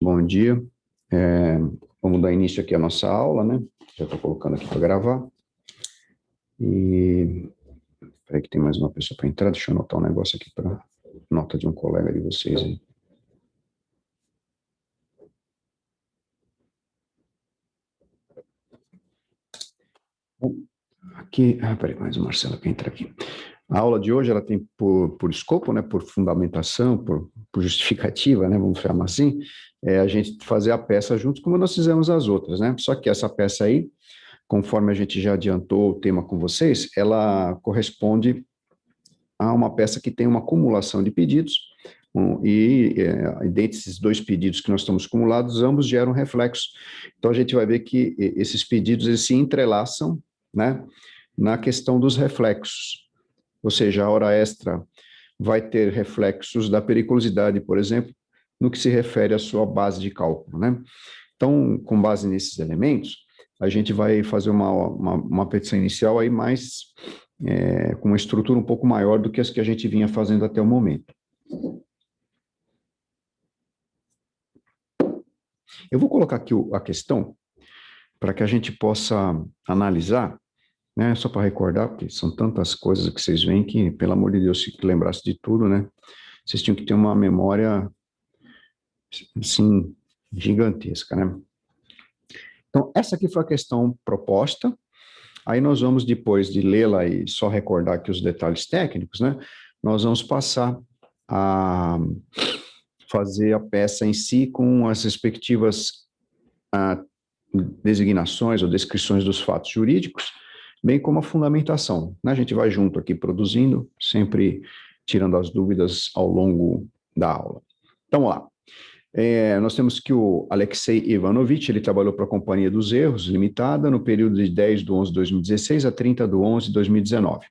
Bom dia. Vamos dar início aqui à nossa aula, né? Já estou colocando aqui para gravar. E espera que tem mais uma pessoa para entrar. Deixa eu anotar um negócio aqui para nota de um colega de vocês aí. Bom, aqui, peraí, mais o Marcelo que entra aqui. A aula de hoje ela tem por escopo, né, por fundamentação, por justificativa, né, vamos chamar assim, a gente fazer a peça juntos como nós fizemos as outras, né? Só que essa peça aí, conforme a gente já adiantou o tema com vocês, ela corresponde a uma peça que tem uma acumulação de pedidos, e dentre esses dois pedidos que nós estamos acumulados, ambos geram reflexos. Então, a gente vai ver que esses pedidos eles se entrelaçam, né, na questão dos reflexos. Ou seja, a hora extra vai ter reflexos da periculosidade, por exemplo, no que se refere à sua base de cálculo, né? Então, com base nesses elementos, a gente vai fazer uma petição inicial aí mais, com uma estrutura um pouco maior do que as que a gente vinha fazendo até o momento. Eu vou colocar aqui a questão para que a gente possa analisar, né? Só para recordar, porque são tantas coisas que vocês veem que, pelo amor de Deus, se lembrasse de tudo, né? Vocês tinham que ter uma memória, assim, gigantesca, né? Então, essa aqui foi a questão proposta. Aí nós vamos, depois de lê-la e só recordar aqui os detalhes técnicos, né? Nós vamos passar a fazer a peça em si com as respectivas designações ou descrições dos fatos jurídicos, bem como a fundamentação, né? A gente vai junto aqui produzindo, sempre tirando as dúvidas ao longo da aula. Então, vamos lá. Nós temos que o Alexei Ivanovich, ele trabalhou para a Companhia dos Erros Limitada no período de 10/11/2016 a 30/11/2019,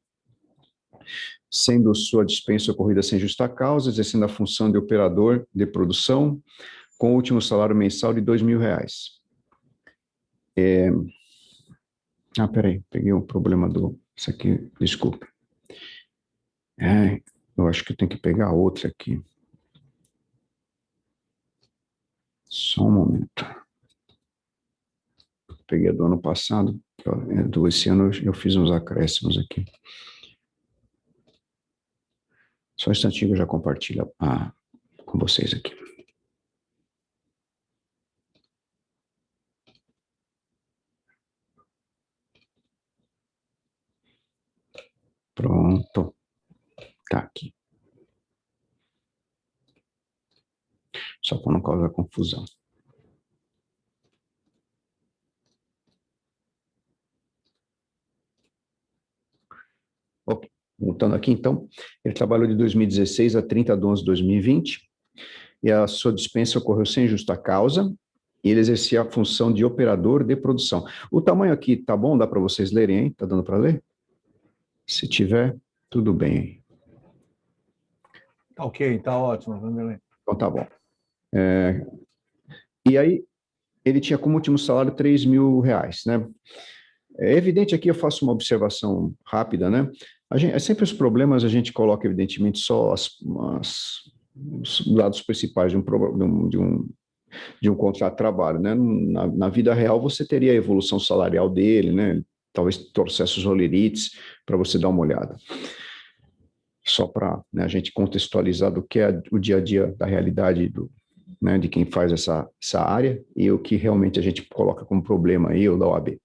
sendo sua dispensa ocorrida sem justa causa, exercendo a função de operador de produção, com o último salário mensal de R$2.000. Peraí, peguei um problema isso aqui, desculpe. Eu acho que eu tenho que pegar outra aqui. Só um momento. Peguei a do ano passado, esse ano eu fiz uns acréscimos aqui. Só um instantinho que eu já compartilho com vocês aqui. Pronto. Tá aqui. Só para não causar confusão. Ok. Voltando aqui, então, ele trabalhou de 2016 a 30/11/2020, e a sua dispensa ocorreu sem justa causa, e ele exercia a função de operador de produção. O tamanho aqui tá bom? Dá para vocês lerem, hein? Tá dando para ler? Se tiver, tudo bem. Tá ok, tá ótimo. Então tá bom. E aí, ele tinha como último salário R$3.000, né? É evidente aqui, eu faço uma observação rápida, né? Sempre os problemas a gente coloca, evidentemente, só os dados principais de um contrato de trabalho, né? Na vida real, você teria a evolução salarial dele, né? Talvez processos rolerites, para você dar uma olhada. Só para, né, a gente contextualizar do que é o dia a dia da realidade né, de quem faz essa área e o que realmente a gente coloca como problema aí, ou da OAB.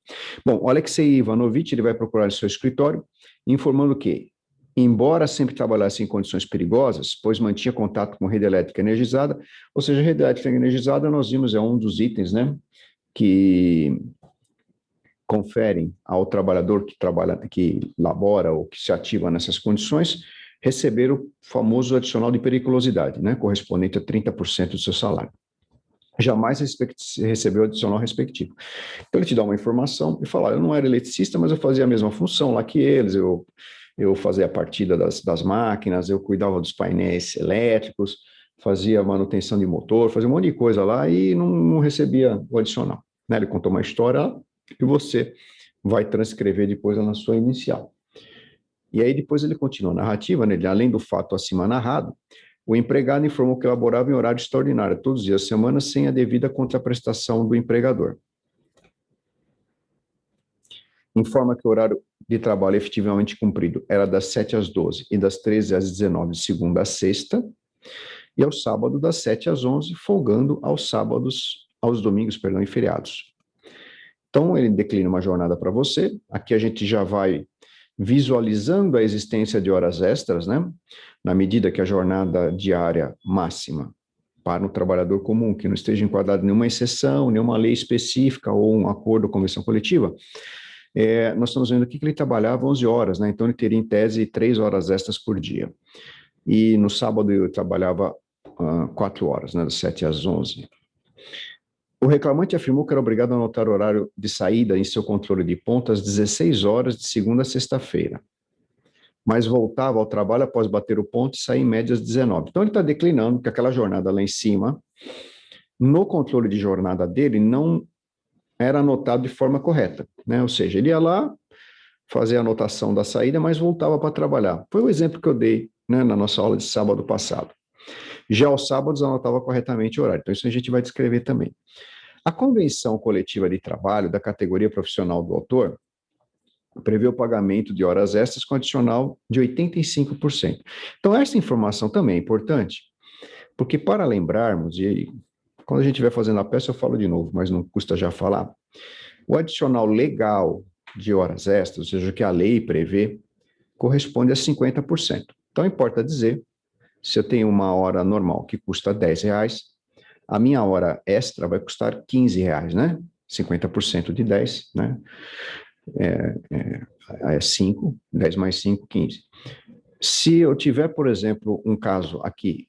Bom, o Alexei Ivanovich, ele vai procurar seu escritório, informando que, embora sempre trabalhasse em condições perigosas, pois mantinha contato com rede elétrica energizada, ou seja, a rede elétrica energizada, nós vimos, é um dos itens, né, que conferem ao trabalhador que trabalha, que labora ou que se ativa nessas condições, receber o famoso adicional de periculosidade, né, correspondente a 30% do seu salário. Jamais recebeu o adicional respectivo. Então, ele te dá uma informação e fala, eu não era eletricista, mas eu fazia a mesma função lá que eles, eu fazia a partida das máquinas, eu cuidava dos painéis elétricos, fazia manutenção de motor, fazia um monte de coisa lá e não recebia o adicional. Né? Ele contou uma história e você vai transcrever depois na sua inicial. E aí depois ele continua a narrativa, né? Além do fato acima narrado, O empregado informou que elaborava em horário extraordinário, todos os dias da semana, sem a devida contraprestação do empregador. Informa que o horário de trabalho efetivamente cumprido era das 7 às 12 e das 13 às 19, de segunda a sexta, e ao sábado das 7 às 11, folgando aos sábados, aos domingos, perdão, e feriados. Então, ele declina uma jornada para você. Aqui a gente já vai visualizando a existência de horas extras, né? Na medida que a jornada diária máxima para um trabalhador comum, que não esteja enquadrado em nenhuma exceção, nenhuma lei específica ou um acordo ou convenção coletiva, nós estamos vendo aqui que ele trabalhava 11 horas, né? Então ele teria em tese 3 horas extras por dia. E no sábado ele trabalhava 4 horas, né? Das 7 às 11. O reclamante afirmou que era obrigado a anotar o horário de saída em seu controle de ponto às 16 horas de segunda a sexta-feira, mas voltava ao trabalho após bater o ponto e sair em média às 19. Então ele está declinando que aquela jornada lá em cima, no controle de jornada dele, não era anotado de forma correta, né? Ou seja, ele ia lá fazer a anotação da saída, mas voltava para trabalhar. Foi o exemplo que eu dei, né, na nossa aula de sábado passado. Já aos sábados anotava corretamente o horário, então isso a gente vai descrever também. A convenção coletiva de trabalho da categoria profissional do autor prevê o pagamento de horas extras com adicional de 85%. Então, essa informação também é importante, porque para lembrarmos, e quando a gente estiver fazendo a peça eu falo de novo, mas não custa já falar, o adicional legal de horas extras, ou seja, o que a lei prevê, corresponde a 50%. Então, importa dizer, se eu tenho uma hora normal que custa R$10, a minha hora extra vai custar R$15, né? 50% de 10, né? É 5, 10 mais 5, 15. Se eu tiver, por exemplo, um caso aqui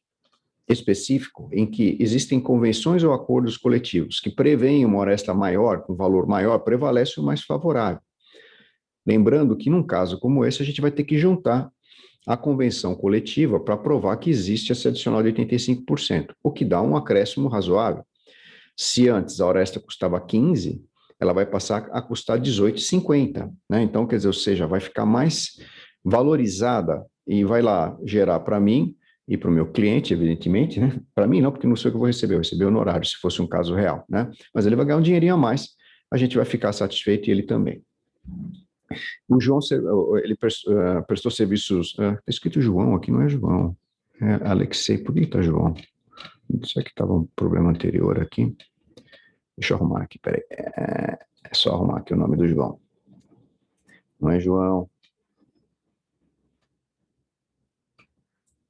específico em que existem convenções ou acordos coletivos que prevêem uma hora extra maior, com valor maior, prevalece o mais favorável. Lembrando que num caso como esse, a gente vai ter que juntar a convenção coletiva para provar que existe esse adicional de 85%, o que dá um acréscimo razoável. Se antes a hora extra custava 15, ela vai passar a custar 18,50, né? Então, quer dizer, ou seja, vai ficar mais valorizada e vai lá gerar para mim e para o meu cliente, evidentemente, né? Para mim não, porque não sei o que eu vou receber honorário, se fosse um caso real, né? Mas ele vai ganhar um dinheirinho a mais, a gente vai ficar satisfeito e ele também. O João, ele prestou serviços, está escrito João aqui, não é João, é Alexei, por que está João? Será que estava um problema anterior aqui? Deixa eu arrumar aqui, peraí. É só arrumar aqui o nome do João. Não é João.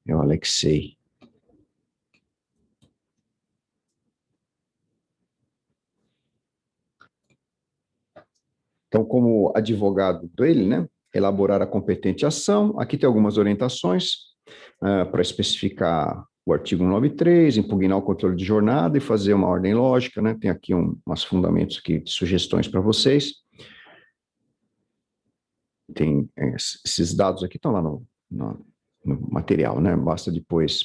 É o Alexei. Então, como advogado dele, né, elaborar a competente ação, aqui tem algumas orientações para especificar o artigo 193, impugnar o controle de jornada e fazer uma ordem lógica, né? Tem aqui umas fundamentos aqui de sugestões para vocês. Tem esses dados aqui estão lá no material, né? Basta depois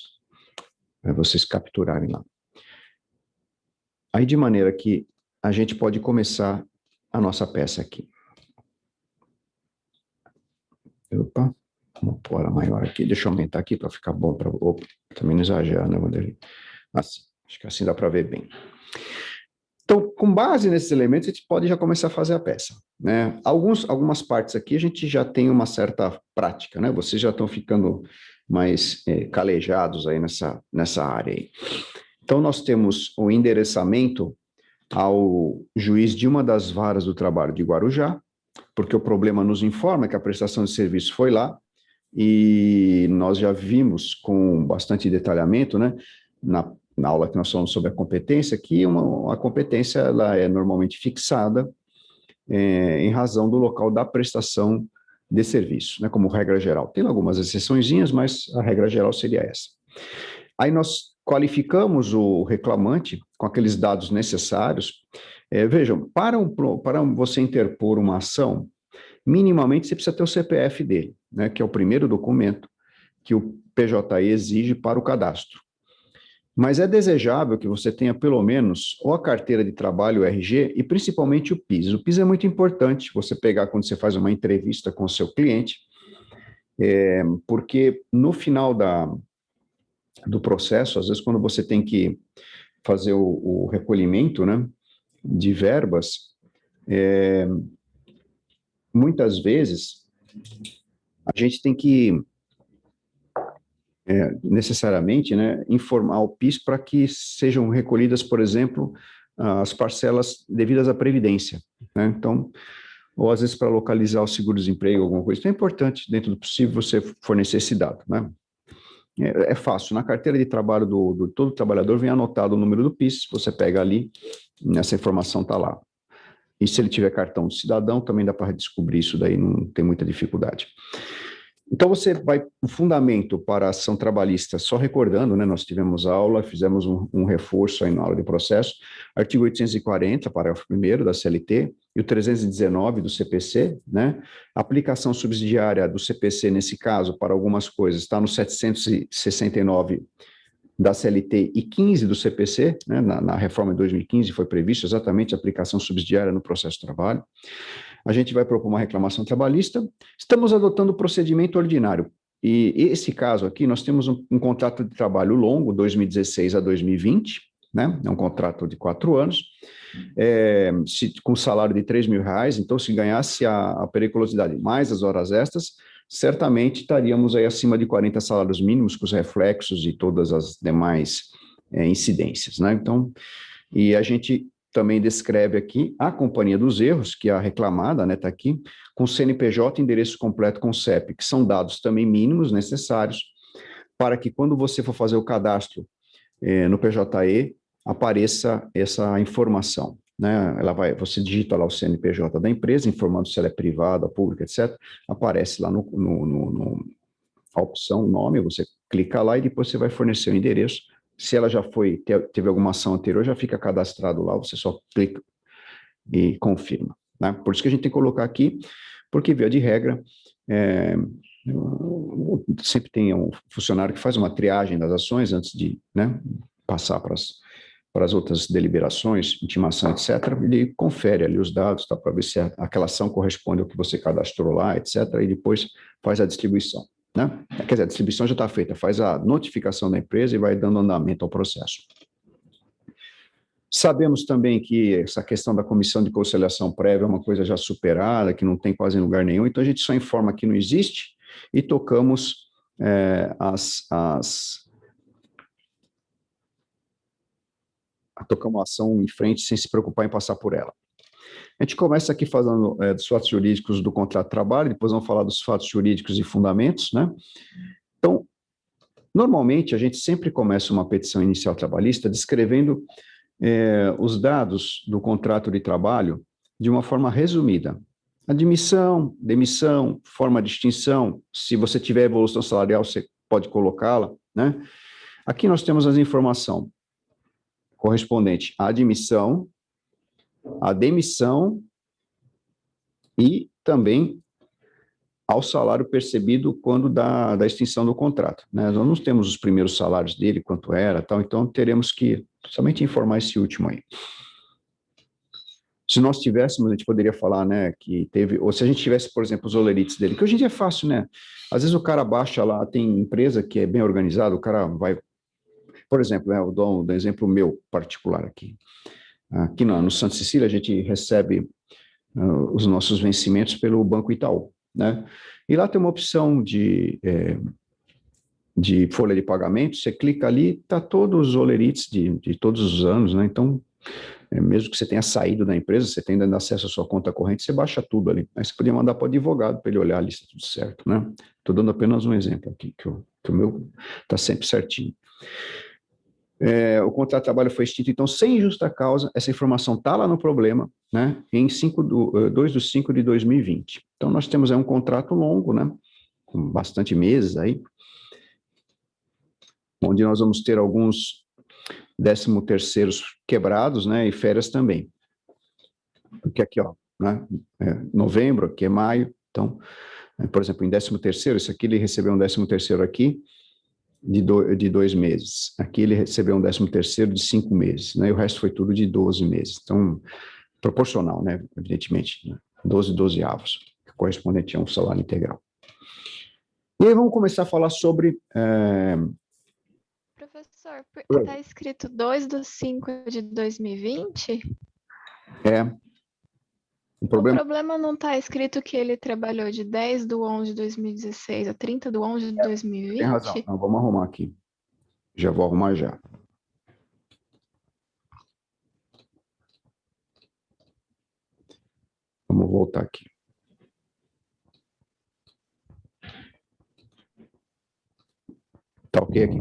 vocês capturarem lá. Aí, de maneira que a gente pode começar a nossa peça aqui. Opa, uma pora maior aqui. Deixa eu aumentar aqui para ficar bom. Também não exagerar, né, Vanderlei? Assim, acho que assim dá para ver bem. Então, com base nesses elementos, a gente pode já começar a fazer a peça, né? Algumas partes aqui a gente já tem uma certa prática, né? Vocês já estão ficando mais calejados aí nessa área aí. Então, nós temos o endereçamento ao juiz de uma das varas do trabalho de Guarujá, porque o problema nos informa que a prestação de serviço foi lá, e nós já vimos com bastante detalhamento, né, na aula que nós falamos sobre a competência, que a competência ela é normalmente fixada em razão do local da prestação de serviço, né, como regra geral. Tem algumas exceçõezinhas, mas a regra geral seria essa. Aí nós qualificamos o reclamante com aqueles dados necessários. Vejam, para você interpor uma ação, minimamente você precisa ter o CPF dele, né, que é o primeiro documento que o PJE exige para o cadastro. Mas é desejável que você tenha pelo menos ou a carteira de trabalho, o RG, e principalmente o PIS. O PIS é muito importante você pegar quando você faz uma entrevista com o seu cliente, porque no final do processo, às vezes quando você tem que fazer o recolhimento, né, de verbas, muitas vezes a gente tem que necessariamente, né, informar o PIS para que sejam recolhidas, por exemplo, as parcelas devidas à Previdência, né? Então, ou às vezes para localizar o seguro-desemprego, alguma coisa. Então é importante, dentro do possível, você fornecer esse dado, né? É fácil, na carteira de trabalho do todo trabalhador vem anotado o número do PIS, você pega ali, essa informação está lá. E se ele tiver cartão de cidadão, também dá para descobrir isso daí, não tem muita dificuldade. Então, você vai, o fundamento para a ação trabalhista, só recordando, né, nós tivemos aula, fizemos um reforço aí na aula de processo, artigo 840, parágrafo 1º da CLT, e o 319 do CPC, né, aplicação subsidiária do CPC, nesse caso, para algumas coisas, está no 769 da CLT e 15 do CPC, né, na reforma de 2015 foi previsto exatamente a aplicação subsidiária no processo de trabalho. A gente vai propor uma reclamação trabalhista, estamos adotando o procedimento ordinário. E esse caso aqui, nós temos um contrato de trabalho longo, 2016 a 2020, né? É um contrato de 4 anos, com salário de R$ 3.000, então se ganhasse a periculosidade mais as horas extras, certamente estaríamos aí acima de 40 salários mínimos, com os reflexos de todas as demais incidências, né? Então, e a gente também descreve aqui a Companhia dos Erros, que é a reclamada, né, está aqui, com CNPJ, endereço completo com CEP, que são dados também mínimos necessários para que quando você for fazer o cadastro no PJE, apareça essa informação, né? Você digita lá o CNPJ da empresa, informando se ela é privada, pública, etc. Aparece lá a opção, nome, você clica lá e depois você vai fornecer o endereço. Se ela já teve alguma ação anterior, já fica cadastrado lá, você só clica e confirma, né? Por isso que a gente tem que colocar aqui, porque, via de regra, sempre tem um funcionário que faz uma triagem das ações antes de, né, passar para as outras deliberações, intimação, etc., ele confere ali os dados, tá, para ver se aquela ação corresponde ao que você cadastrou lá, etc., e depois faz a distribuição, né? Quer dizer, a distribuição já está feita, faz a notificação da empresa e vai dando andamento ao processo. Sabemos também que essa questão da comissão de conciliação prévia é uma coisa já superada, que não tem quase em lugar nenhum, então a gente só informa que não existe e tocamos tocamos a ação em frente sem se preocupar em passar por ela. A gente começa aqui falando dos fatos jurídicos do contrato de trabalho, depois vamos falar dos fatos jurídicos e fundamentos, né? Então, normalmente, a gente sempre começa uma petição inicial trabalhista descrevendo os dados do contrato de trabalho de uma forma resumida. Admissão, demissão, forma de extinção, se você tiver evolução salarial, você pode colocá-la, né? Aqui nós temos as informações correspondente à admissão, à demissão e também ao salário percebido quando da extinção do contrato, né? Nós não temos os primeiros salários dele, quanto era, tal, então teremos que somente informar esse último aí. Se nós tivéssemos, a gente poderia falar, né, que teve, ou se a gente tivesse, por exemplo, os olerites dele, que hoje em dia é fácil, né? Às vezes o cara baixa lá, tem empresa que é bem organizada, o cara vai, por exemplo, eu dou um exemplo meu particular aqui. Aqui no Santa Cecília, a gente recebe os nossos vencimentos pelo Banco Itaú, né? E lá tem uma opção de folha de pagamento, você clica ali, tá todos os olerites de todos os anos, né? Então, mesmo que você tenha saído da empresa, você tem dando acesso à sua conta corrente, você baixa tudo ali. Aí você podia mandar para o advogado para ele olhar ali se está tudo certo, né? Estou dando apenas um exemplo aqui, que o meu está sempre certinho. O contrato de trabalho foi extinto, então, sem justa causa, essa informação está lá no problema, né? Em 2/5/2020. Então, nós temos aí um contrato longo, né? Com bastante meses aí, onde nós vamos ter alguns 13º quebrados, né, e férias também. Porque aqui, ó, né, novembro, aqui é maio, então, por exemplo, em 13º, isso aqui ele recebeu um 13º aqui de 2 meses. Aqui ele recebeu um 13º de 5 meses, né, e o resto foi tudo de 12 meses. Então, proporcional, né, evidentemente, né, 12 avos, correspondente a um salário integral. E aí vamos começar a falar sobre Professor, Oi. tá escrito 2/5 de 2020? É, o O problema problema não tá escrito que ele trabalhou de 10/11 de 2016 a 30/11 de tem razão. 2020? Não, vamos arrumar aqui. Já vou arrumar já. Vamos voltar aqui. Tá ok aqui?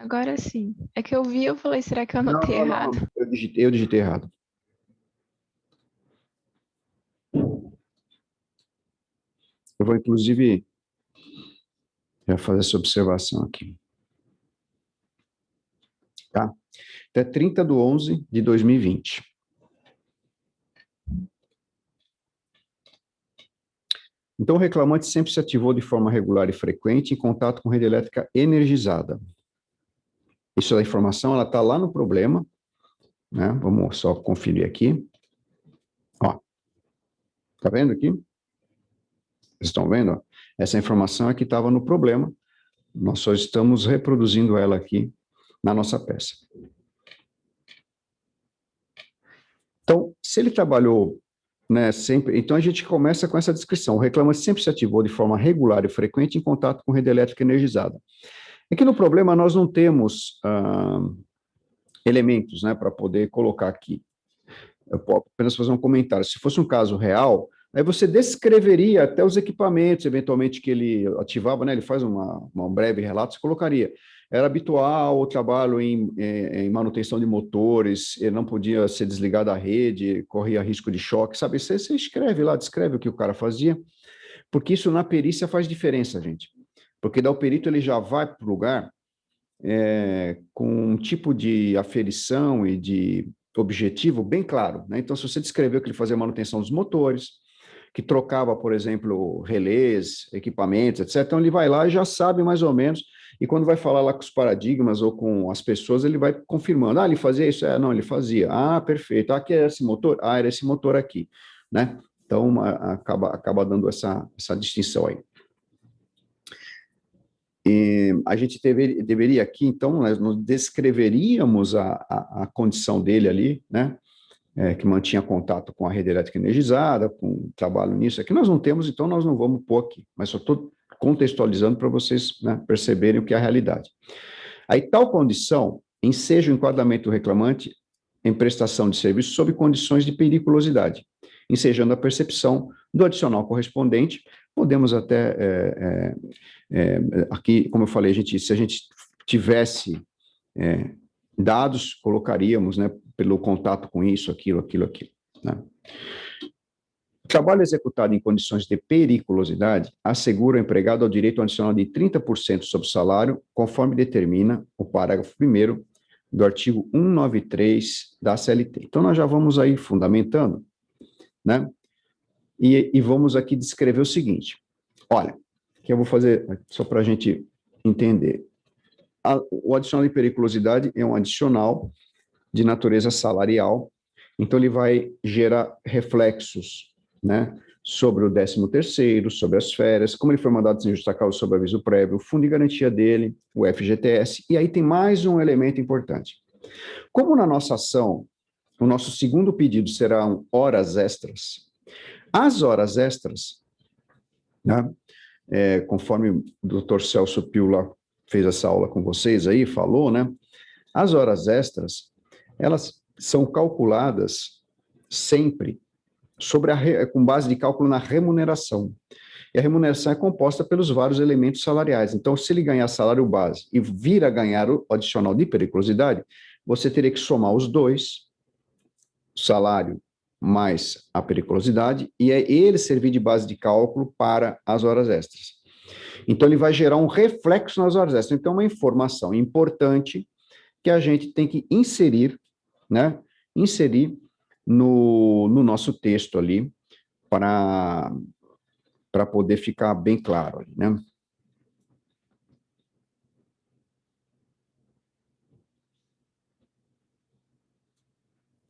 Agora sim. É que eu vi, eu falei, será que eu Não, anotei não, errado? não. Eu digitei errado. Eu vou, inclusive, já fazer essa observação aqui. Tá? Até 30/11 de 2020. Então, o reclamante sempre se ativou de forma regular e frequente em contato com rede elétrica energizada. Isso, a informação, ela está lá no problema, né? Vamos só conferir aqui. Ó, tá vendo aqui? Vocês estão vendo? Essa informação é que estava no problema. Nós só estamos reproduzindo ela aqui na nossa peça. Então, se ele trabalhou, né, sempre, então a gente começa com essa descrição. O reclamante sempre se ativou de forma regular e frequente em contato com rede elétrica energizada. É que no problema nós não temos elementos, né, para poder colocar aqui. Eu posso apenas fazer um comentário. Se fosse um caso real, aí você descreveria até os equipamentos, eventualmente, que ele ativava, né? Ele faz um breve relato, você colocaria. Era habitual o trabalho em manutenção de motores, ele não podia ser desligado da rede, corria risco de choque, sabe? Você escreve lá, descreve o que o cara fazia, porque isso na perícia faz diferença, gente. Porque daí o perito ele já vai para o lugar com um tipo de aferição e de objetivo bem claro, né? Então, se você descreveu que ele fazia manutenção dos motores, que trocava, por exemplo, relés, equipamentos, etc., então ele vai lá e já sabe mais ou menos, e quando vai falar lá com os paradigmas ou com as pessoas, ele vai confirmando, ele fazia isso? Não, ele fazia. Perfeito. Aqui é esse motor? Era esse motor aqui, né? Então, acaba dando essa distinção aí. A gente deveria aqui, então, nós descreveríamos a condição dele ali, né? Que mantinha contato com a rede elétrica energizada, com trabalho nisso. Aqui nós não temos, então nós não vamos pôr aqui, mas só estou contextualizando para vocês, né, perceberem o que é a realidade. Aí, tal condição enseja o enquadramento do reclamante em prestação de serviço sob condições de periculosidade, ensejando a percepção do adicional correspondente. Podemos até aqui, como eu falei, se a gente tivesse dados, colocaríamos, né, pelo contato com isso, aquilo, né? O trabalho executado em condições de periculosidade assegura ao empregado o direito adicional de 30% sobre o salário, conforme determina o parágrafo 1º do artigo 193 da CLT. Então, nós já vamos aí fundamentando, né? E vamos aqui descrever o seguinte. Olha, que eu vou fazer só para a gente entender. O adicional de periculosidade é um adicional de natureza salarial, então ele vai gerar reflexos, né, sobre o 13º, sobre as férias, como ele foi mandado sem justa causa sob aviso prévio, o fundo de garantia dele, o FGTS, e aí tem mais um elemento importante. Como na nossa ação, o nosso segundo pedido serão horas extras, as horas extras, né, conforme o Dr. Celso Piula fez essa aula com vocês aí, falou, né, as horas extras, elas são calculadas sempre com base de cálculo na remuneração. E a remuneração é composta pelos vários elementos salariais. Então, se ele ganhar salário base e vir a ganhar o adicional de periculosidade, você teria que somar os dois, o salário mais a periculosidade, e ele servir de base de cálculo para as horas extras. Então, ele vai gerar um reflexo nas horas extras. Então, uma informação importante que a gente tem que inserir, né? Inserir no nosso texto ali, para poder ficar bem claro, né?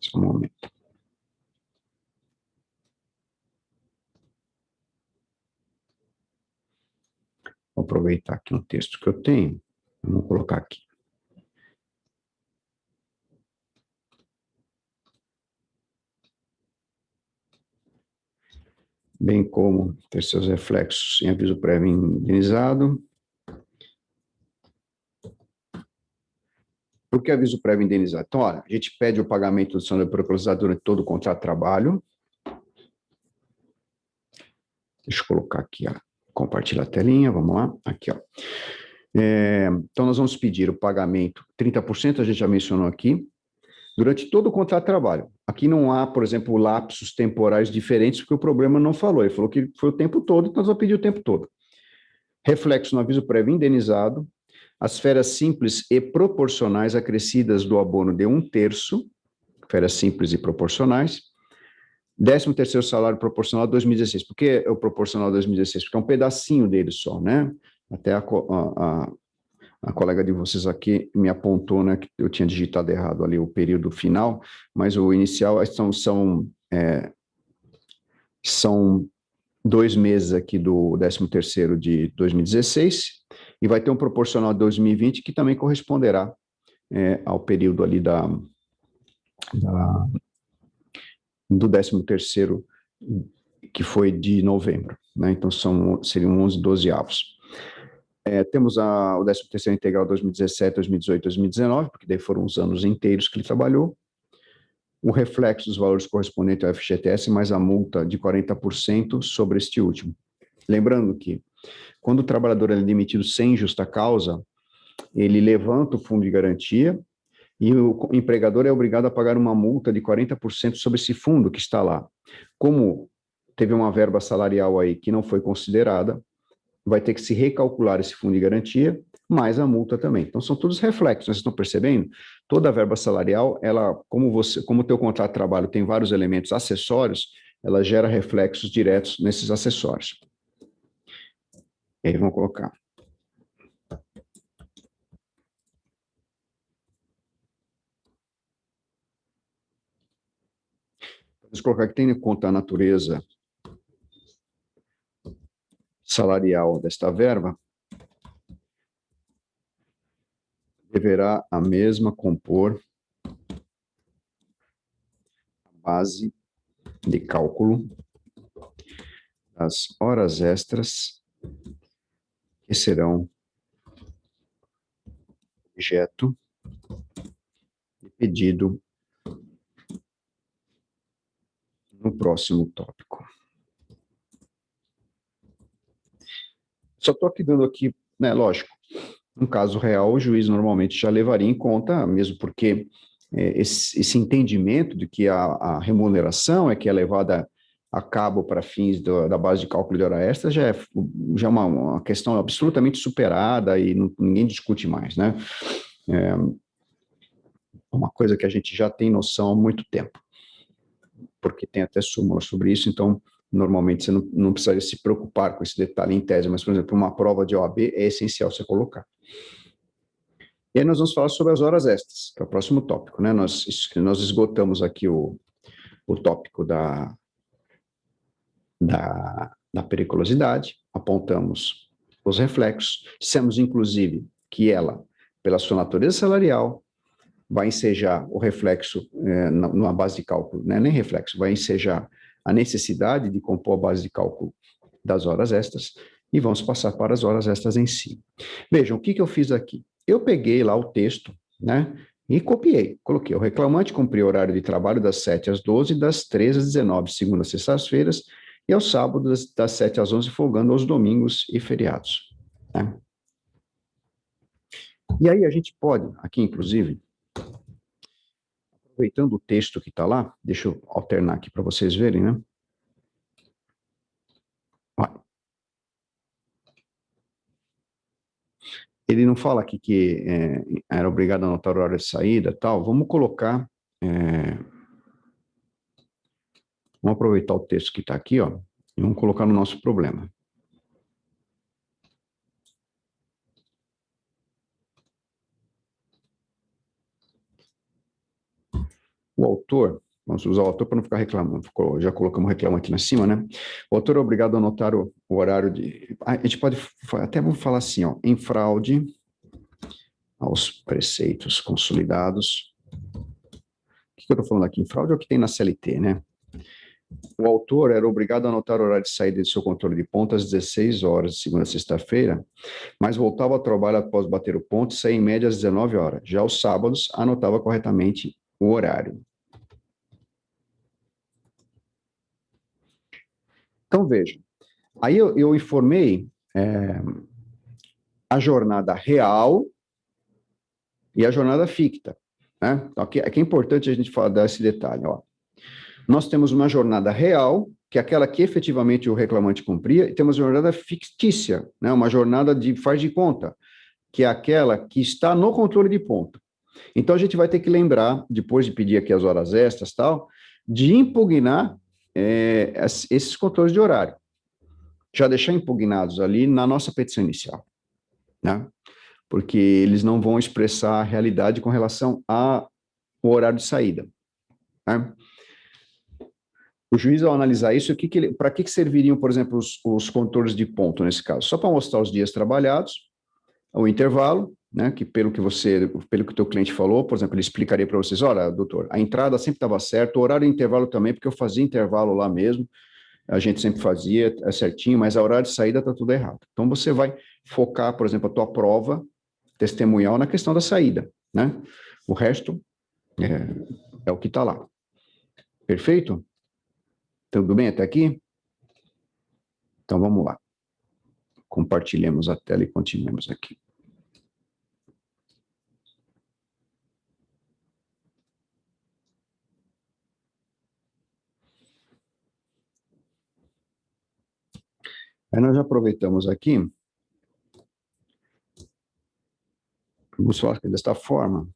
Só um momento. aproveitar aqui um texto que eu tenho, vamos colocar aqui. Bem como ter seus reflexos em aviso prévio indenizado. Por que aviso prévio indenizado? Então, olha, a gente pede o pagamento do salário precarizado durante todo o contrato de trabalho. Deixa eu colocar aqui, ó, compartilhar a telinha, vamos lá, aqui, ó. Então, nós vamos pedir o pagamento, 30%, a gente já mencionou aqui, durante todo o contrato de trabalho. Aqui não há, por exemplo, lapsos temporais diferentes, porque o problema não falou. Ele falou que foi o tempo todo, então nós vamos pedir o tempo todo. Reflexo no aviso prévio indenizado, as férias simples e proporcionais acrescidas do abono de 1/3, férias simples e proporcionais. 13º salário proporcional 2016. Por que é o proporcional 2016? Porque é um pedacinho dele só, né? Até a colega de vocês aqui me apontou, né, que eu tinha digitado errado ali o período final, mas o inicial são 2 meses aqui do 13º de 2016, e vai ter um proporcional de 2020 que também corresponderá ao período ali do 13º, que foi de novembro, né? Então seriam 11 dozeavos. Temos o 13º integral 2017, 2018, 2019, porque daí foram os anos inteiros que ele trabalhou. O reflexo dos valores correspondentes ao FGTS, mais a multa de 40% sobre este último. Lembrando que, quando o trabalhador é demitido sem justa causa, ele levanta o fundo de garantia e o empregador é obrigado a pagar uma multa de 40% sobre esse fundo que está lá. Como teve uma verba salarial aí que não foi considerada, vai ter que se recalcular esse fundo de garantia, mais a multa também. Então, são todos reflexos, vocês estão percebendo? Toda a verba salarial, ela, como o teu contrato de trabalho tem vários elementos acessórios, ela gera reflexos diretos nesses acessórios. E aí, vamos colocar. Vamos colocar que, tendo em conta a natureza salarial desta verba, deverá a mesma compor a base de cálculo das horas extras que serão objeto de pedido no próximo tópico. Só estou aqui dando aqui, né, lógico, no caso real, o juiz normalmente já levaria em conta, mesmo porque esse entendimento de que a remuneração é que é levada a cabo para fins da base de cálculo de hora extra já é uma questão absolutamente superada e ninguém discute mais, né? É uma coisa que a gente já tem noção há muito tempo, porque tem até súmula sobre isso, então normalmente você não precisaria se preocupar com esse detalhe em tese, mas, por exemplo, uma prova de OAB é essencial você colocar. E aí nós vamos falar sobre as horas extras, que é o próximo tópico, né? Nós esgotamos aqui o tópico da periculosidade, apontamos os reflexos, dissemos, inclusive, que ela, pela sua natureza salarial, vai ensejar o reflexo numa base de cálculo, né? Nem reflexo, vai ensejar a necessidade de compor a base de cálculo das horas extras, e vamos passar para as horas extras em si. Vejam, o que eu fiz aqui? Eu peguei lá o texto, né, e copiei. Coloquei: o reclamante cumpriu o horário de trabalho das 7 às 12, das 13 às 19, segunda a sextas-feiras, e aos sábados, das 7 às 11, folgando aos domingos e feriados. Né? E aí a gente pode, aqui inclusive, aproveitando o texto que está lá, deixa eu alternar aqui para vocês verem, né? Ele não fala aqui que era obrigado a anotar o horário de saída, tal. Vamos colocar, vamos aproveitar o texto que está aqui, ó, e vamos colocar no nosso problema. O autor, Vamos usar o autor para não ficar reclamando. Já colocamos reclamante na cima, né? O autor é obrigado a anotar o horário de... A gente pode até vamos falar assim, ó, em fraude aos preceitos consolidados. O que eu estou falando aqui? Em fraude é o que tem na CLT, né? O autor era obrigado a anotar o horário de saída de seu controle de ponto às 16 horas, de segunda a sexta-feira, mas voltava ao trabalho após bater o ponto e saía em média às 19 horas. Já aos sábados, anotava corretamente o horário. Então, veja, aí eu informei a jornada real e a jornada ficta, né? Então, aqui é importante a gente falar desse detalhe, ó. Nós temos uma jornada real, que é aquela que efetivamente o reclamante cumpria, e temos uma jornada fictícia, né? Uma jornada de faz de conta, que é aquela que está no controle de ponto. Então, a gente vai ter que lembrar, depois de pedir aqui as horas extras tal, de impugnar esses controles de horário. Já deixar impugnados ali na nossa petição inicial, né? Porque eles não vão expressar a realidade com relação ao horário de saída, né? O juiz, ao analisar isso, para que serviriam, por exemplo, os controles de ponto nesse caso? Só para mostrar os dias trabalhados, o intervalo, né, que pelo que o teu cliente falou, por exemplo, ele explicaria para vocês, olha, doutor, a entrada sempre estava certa, o horário de intervalo também, porque eu fazia intervalo lá mesmo, a gente sempre fazia certinho, mas a horário de saída está tudo errado. Então, você vai focar, por exemplo, a tua prova testemunhal na questão da saída, né? O resto é o que está lá. Perfeito? Tudo bem até aqui? Então, vamos lá. Compartilhemos a tela e continuemos aqui. Aí nós já aproveitamos aqui, vamos falar que desta forma,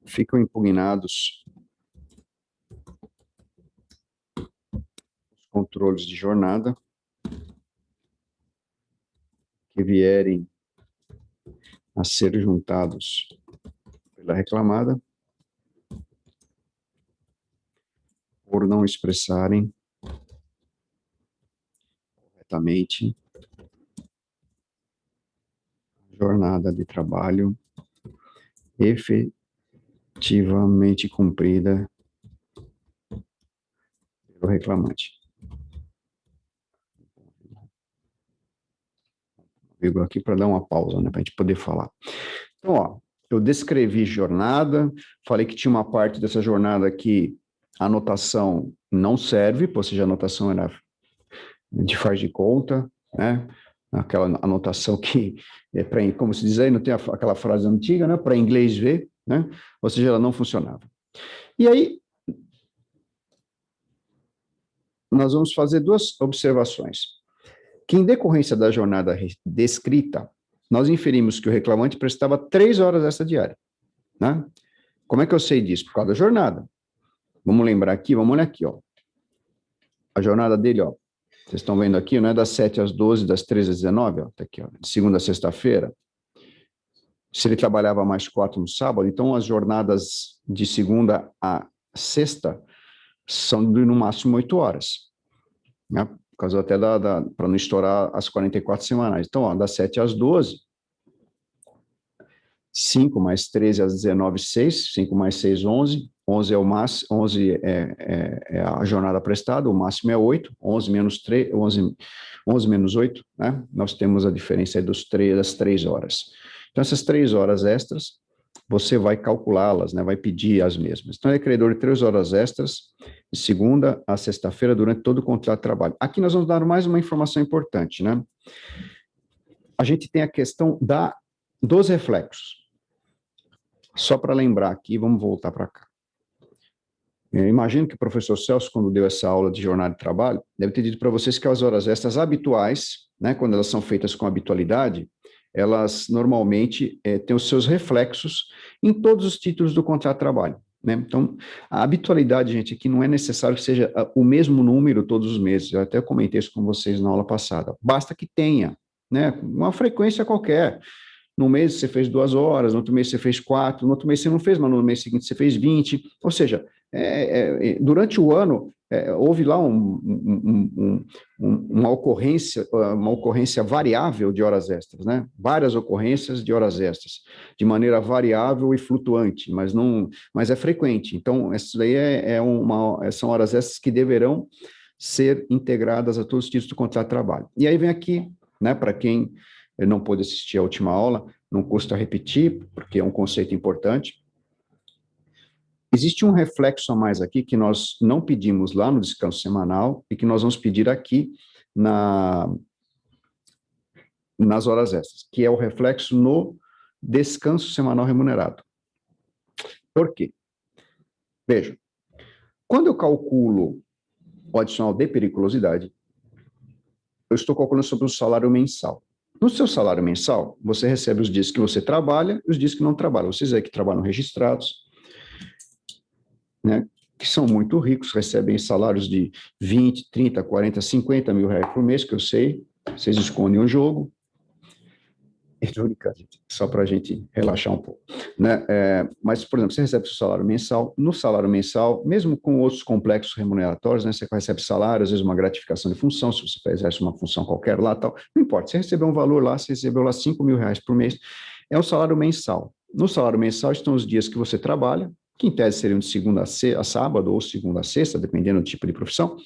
ficam impugnados os controles de jornada que vierem a ser juntados pela reclamada por não expressarem corretamente a jornada de trabalho efetivamente cumprida pelo reclamante. Vírgula aqui para dar uma pausa, né, para a gente poder falar. Então, ó, eu descrevi jornada, falei que tinha uma parte dessa jornada que a anotação não serve, ou seja, a anotação era de faz de conta, né? Aquela anotação que é para, como se diz aí, não tem aquela frase antiga, né? Para inglês ver, né? Ou seja, ela não funcionava. E aí, nós vamos fazer duas observações. Que em decorrência da jornada descrita, nós inferimos que o reclamante prestava 3 horas extra diária, né? Como é que eu sei disso? Por causa da jornada. Vamos lembrar aqui, vamos olhar aqui, ó. A jornada dele, ó. Vocês estão vendo aqui, não é das 7 às 12, das 13 às 19, ó. Tá aqui, ó. De segunda a sexta-feira. Se ele trabalhava mais 4 no sábado, então as jornadas de segunda a sexta são de no máximo 8 horas, né? Por causa até para não estourar as 44 semanais. Então, ó, das 7 às 12, 5 mais 13 às 19, 6, 5 mais 6, 11, 11 é o máximo, 11 é a jornada prestada, o máximo é 8, 11 menos 3, 11 menos 8, né? Nós temos a diferença aí das 3 horas. Então, essas 3 horas extras, você vai calculá-las, né? Vai pedir as mesmas. Então, é credor de 3 horas extras, de segunda a sexta-feira, durante todo o contrato de trabalho. Aqui nós vamos dar mais uma informação importante, né? A gente tem a questão dos reflexos. Só para lembrar aqui, vamos voltar para cá. Eu imagino que o professor Celso, quando deu essa aula de jornada de trabalho, deve ter dito para vocês que as horas extras habituais, né, quando elas são feitas com habitualidade, elas normalmente têm os seus reflexos em todos os títulos do contrato de trabalho, né? Então, a habitualidade, gente, aqui não é necessário que seja o mesmo número todos os meses. Eu até comentei isso com vocês na aula passada. Basta que tenha, né, uma frequência qualquer. num mês você fez 2 horas, no outro mês você fez 4, no outro mês você não fez, mas no mês seguinte você fez 20. Ou seja, durante o ano, houve lá uma ocorrência variável de horas extras, né? Várias ocorrências de horas extras, de maneira variável e flutuante, mas é frequente. Então, isso daí são horas extras que deverão ser integradas a todos os títulos do contrato de trabalho. E aí vem aqui, né, para quem não pôde assistir a última aula, não custa repetir, porque é um conceito importante. Existe um reflexo a mais aqui que nós não pedimos lá no descanso semanal e que nós vamos pedir aqui nas horas extras, que é o reflexo no descanso semanal remunerado. Por quê? Veja, quando eu calculo o adicional de periculosidade, eu estou calculando sobre o salário mensal. No seu salário mensal, você recebe os dias que você trabalha e os dias que não trabalha. Vocês aí que trabalham registrados, né, que são muito ricos, recebem salários de 20, 30, 40, 50 mil reais por mês, que eu sei, vocês escondem o jogo. Só para a gente relaxar um pouco, né? Mas, por exemplo, você recebe o seu salário mensal. No salário mensal, mesmo com outros complexos remuneratórios, né? Você recebe salário, às vezes uma gratificação de função, se você exerce uma função qualquer lá, tal, não importa. Você recebeu um valor lá, você recebeu lá 5 mil reais por mês, é o salário mensal. No salário mensal estão os dias que você trabalha, que em tese seriam de segunda a sábado ou segunda a sexta, dependendo do tipo de profissão,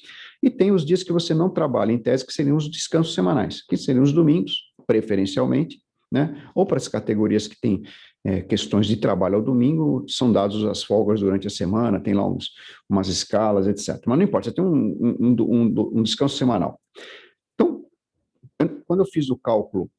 e tem os dias que você não trabalha, em tese, que seriam os descansos semanais, que seriam os domingos, preferencialmente, né? Ou para as categorias que têm questões de trabalho ao domingo, são dados as folgas durante a semana, tem lá umas escalas, etc. Mas não importa, você tem um descanso semanal. Então, quando eu fiz o cálculo,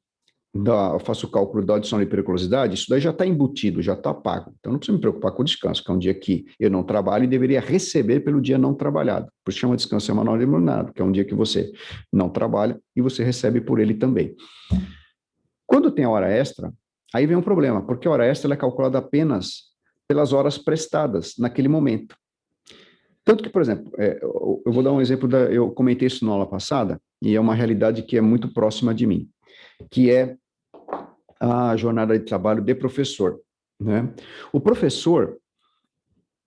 eu faço o cálculo da adição de periculosidade, isso daí já está embutido, já está pago. Então, não preciso me preocupar com o descanso, que é um dia que eu não trabalho e deveria receber pelo dia não trabalhado. Por isso chama descanso semanal remunerado, que é um dia que você não trabalha e você recebe por ele também. Quando tem a hora extra, aí vem um problema, porque a hora extra ela é calculada apenas pelas horas prestadas naquele momento. Tanto que, por exemplo, eu vou dar um exemplo, eu comentei isso na aula passada, e é uma realidade que é muito próxima de mim, que é a jornada de trabalho de professor, né? O professor,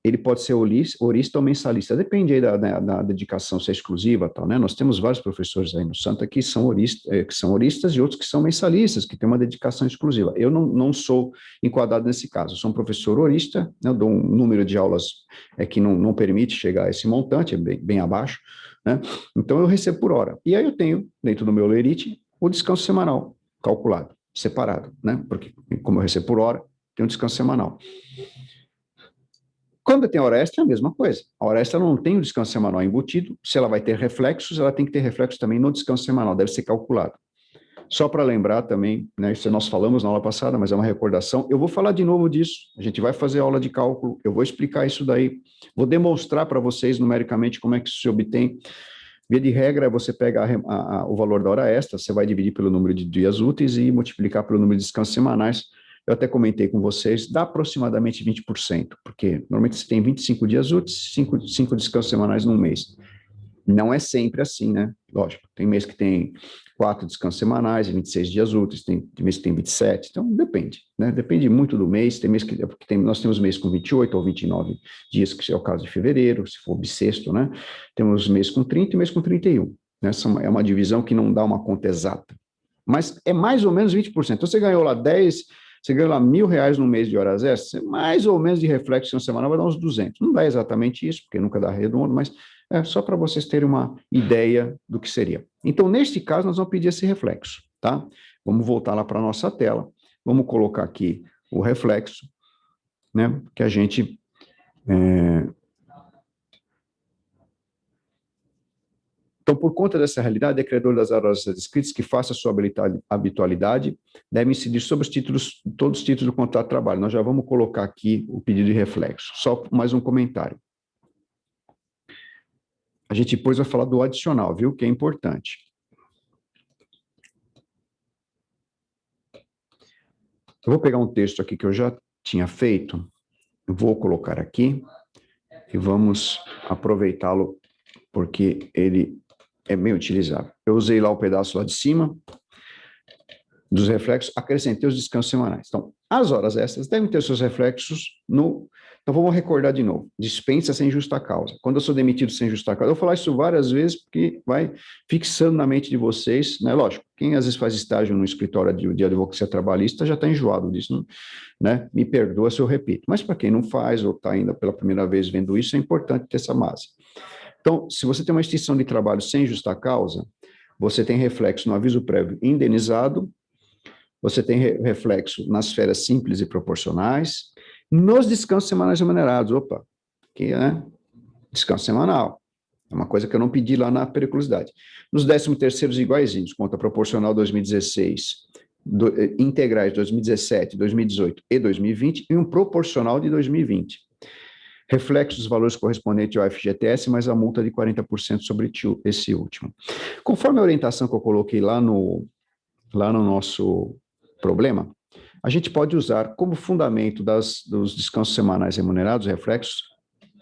ele pode ser horista ou mensalista, depende aí da dedicação, se é exclusiva, tal, né? Nós temos vários professores aí no Santa que são horistas e outros que são mensalistas, que têm uma dedicação exclusiva. Eu não sou enquadrado nesse caso, eu sou um professor horista, né? Eu dou um número de aulas que não permite chegar a esse montante, é bem abaixo, né? Então eu recebo por hora. E aí eu tenho, dentro do meu lerite, o descanso semanal, calculado, separado, né? Porque como eu recebo por hora, tem um descanso semanal. Quando tem hora extra, é a mesma coisa. A hora extra não tem o descanso semanal embutido. Se ela vai ter reflexos, ela tem que ter reflexos também no descanso semanal, deve ser calculado. Só para lembrar também, né, isso nós falamos na aula passada, mas é uma recordação, eu vou falar de novo disso, a gente vai fazer aula de cálculo, eu vou explicar isso daí, vou demonstrar para vocês numericamente como é que isso se obtém. Via de regra, você pega o valor da hora extra, você vai dividir pelo número de dias úteis e multiplicar pelo número de descansos semanais. Eu até comentei com vocês, dá aproximadamente 20%, porque normalmente você tem 25 dias úteis, 5 descansos semanais num mês. Não é sempre assim, né? Lógico, tem mês que tem 4 descansos semanais e 26 dias úteis, tem mês que tem 27, então depende, né? Depende muito do mês, tem mês que nós temos mês com 28 ou 29 dias, que é o caso de fevereiro, se for bissexto, né? Temos mês com 30 e mês com 31, né? Essa é uma divisão que não dá uma conta exata, mas é mais ou menos 20%. Então você ganhou lá 10, você ganhou lá R$1.000 no mês de horas extras, mais ou menos de reflexão semanal vai dar uns 200. Não dá exatamente isso, porque nunca dá redondo, mas é só para vocês terem uma ideia do que seria. Então, neste caso, nós vamos pedir esse reflexo, tá? Vamos voltar lá para a nossa tela, vamos colocar aqui o reflexo, né? Que a gente... Então, por conta dessa realidade, o credor das horas descritas que faça a sua habitualidade deve incidir sobre todos os títulos do contrato de trabalho. Nós já vamos colocar aqui o pedido de reflexo. Só mais um comentário. A gente depois vai falar do adicional, viu? Que é importante. Eu vou pegar um texto aqui que eu já tinha feito, vou colocar aqui e vamos aproveitá-lo porque ele é bem utilizável. Eu usei lá o pedaço lá de cima, dos reflexos, acrescentei os descansos semanais. Então, as horas extras devem ter seus reflexos no... Então, vamos recordar de novo. Dispensa sem justa causa. Quando eu sou demitido sem justa causa, eu vou falar isso várias vezes, porque vai fixando na mente de vocês, né? Lógico, quem às vezes faz estágio no escritório de advocacia trabalhista já está enjoado disso, né? Me perdoa se eu repito. Mas para quem não faz ou está ainda pela primeira vez vendo isso, é importante ter essa base. Então, se você tem uma extinção de trabalho sem justa causa, você tem reflexo no aviso prévio indenizado, você tem reflexo nas férias simples e proporcionais, nos descansos semanais remunerados. Opa, que é descanso semanal. É uma coisa que eu não pedi lá na periculosidade. Nos 13º iguaizinhos, conta proporcional 2016, integrais 2017, 2018 e 2020, e um proporcional de 2020. Reflexo dos valores correspondentes ao FGTS, mais a multa de 40% sobre esse último. Conforme a orientação que eu coloquei lá no nosso problema, a gente pode usar como fundamento dos descansos semanais remunerados, reflexos,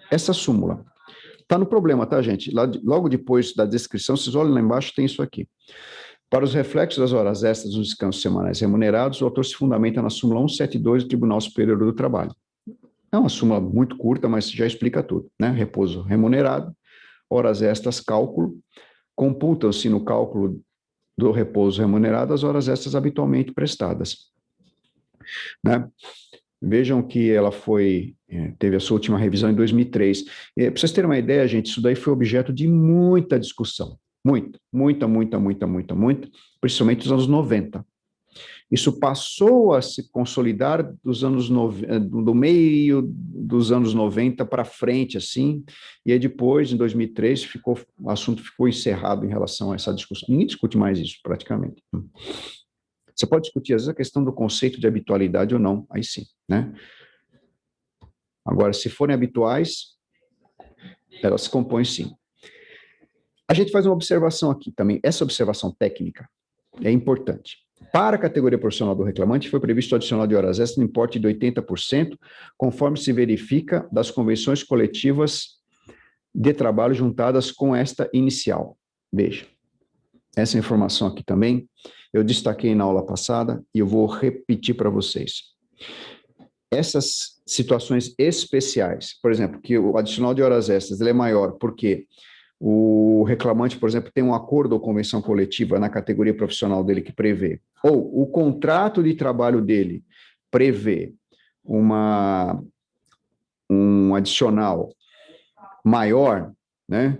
essa súmula. Está no problema, tá, gente? Logo depois da descrição, vocês olham lá embaixo, tem isso aqui. Para os reflexos das horas extras nos descansos semanais remunerados, o autor se fundamenta na súmula 172 do Tribunal Superior do Trabalho. É uma súmula muito curta, mas já explica tudo, né? Repouso remunerado, horas extras, cálculo, computam-se no cálculo do repouso remunerado as horas extras habitualmente prestadas, né? Vejam que ela teve a sua última revisão em 2003. Para vocês terem uma ideia, gente, isso daí foi objeto de muita discussão, muita, principalmente nos anos 90. Isso passou a se consolidar do meio dos anos 90 para frente, assim, e aí depois, em 2003, o assunto ficou encerrado em relação a essa discussão. Ninguém discute mais isso, praticamente. Você pode discutir, às vezes, a questão do conceito de habitualidade ou não, aí sim, né? Agora, se forem habituais, elas se compõem sim. A gente faz uma observação aqui também, essa observação técnica é importante. Para a categoria profissional do reclamante, foi previsto o adicional de horas extras no importe de 80%, conforme se verifica das convenções coletivas de trabalho juntadas com esta inicial. Veja, essa informação aqui também, eu destaquei na aula passada e eu vou repetir para vocês. Essas situações especiais, por exemplo, que o adicional de horas extras ele é maior porque o reclamante, por exemplo, tem um acordo ou convenção coletiva na categoria profissional dele que prevê, ou o contrato de trabalho dele prevê um adicional maior, né?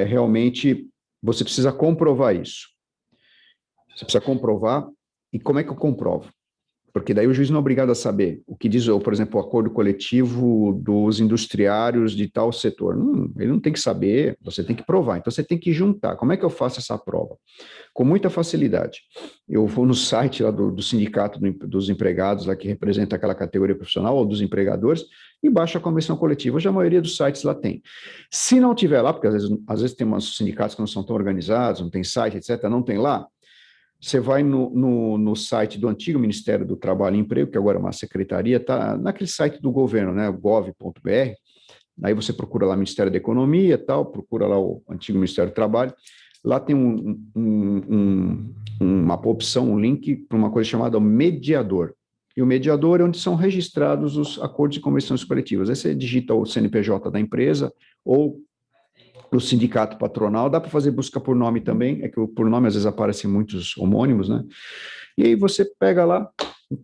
Realmente você precisa comprovar isso. Você precisa comprovar, e como é que eu comprovo? Porque daí o juiz não é obrigado a saber o que diz, por exemplo, o acordo coletivo dos industriários de tal setor. Ele não tem que saber, você tem que provar. Então, você tem que juntar. Como é que eu faço essa prova? Com muita facilidade. Eu vou no site lá do sindicato dos empregados, lá que representa aquela categoria profissional, ou dos empregadores, e baixo a convenção coletiva. Hoje a maioria dos sites lá tem. Se não tiver lá, porque às vezes tem uns sindicatos que não são tão organizados, não tem site, etc., não tem lá, você vai no site do antigo Ministério do Trabalho e Emprego, que agora é uma secretaria, está naquele site do governo, né, gov.br, aí você procura lá Ministério da Economia, tal, procura lá o antigo Ministério do Trabalho, lá tem uma opção, um link para uma coisa chamada mediador, e o mediador é onde são registrados os acordos e convenções coletivas. Aí você digita o CNPJ da empresa, ou o sindicato patronal, dá para fazer busca por nome também, é que por nome às vezes aparecem muitos homônimos, né? E aí você pega lá,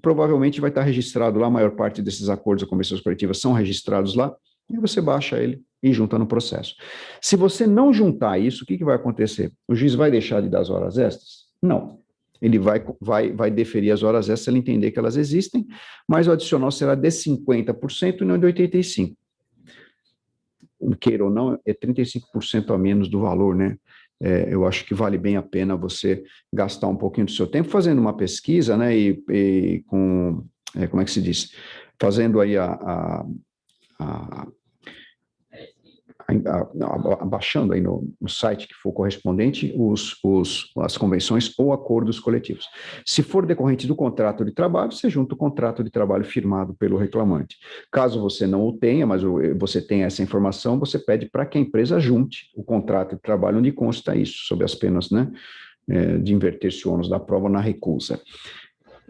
provavelmente vai estar registrado lá, a maior parte desses acordos ou convenções coletivas são registrados lá, e você baixa ele e junta no processo. Se você não juntar isso, o que vai acontecer? O juiz vai deixar de dar as horas extras? Não. Ele vai deferir as horas extras, ele entender que elas existem, mas o adicional será de 50% e não de 85%. Queira ou não, é 35% a menos do valor, né? Eu acho que vale bem a pena você gastar um pouquinho do seu tempo fazendo uma pesquisa, né? E com, como é que se diz? Fazendo aí baixando aí no site que for correspondente as convenções ou acordos coletivos. Se for decorrente do contrato de trabalho, você junta o contrato de trabalho firmado pelo reclamante. Caso você não o tenha, mas você tenha essa informação, você pede para que a empresa junte o contrato de trabalho onde consta isso, sob as penas, né, de inverter esse ônus da prova na recusa.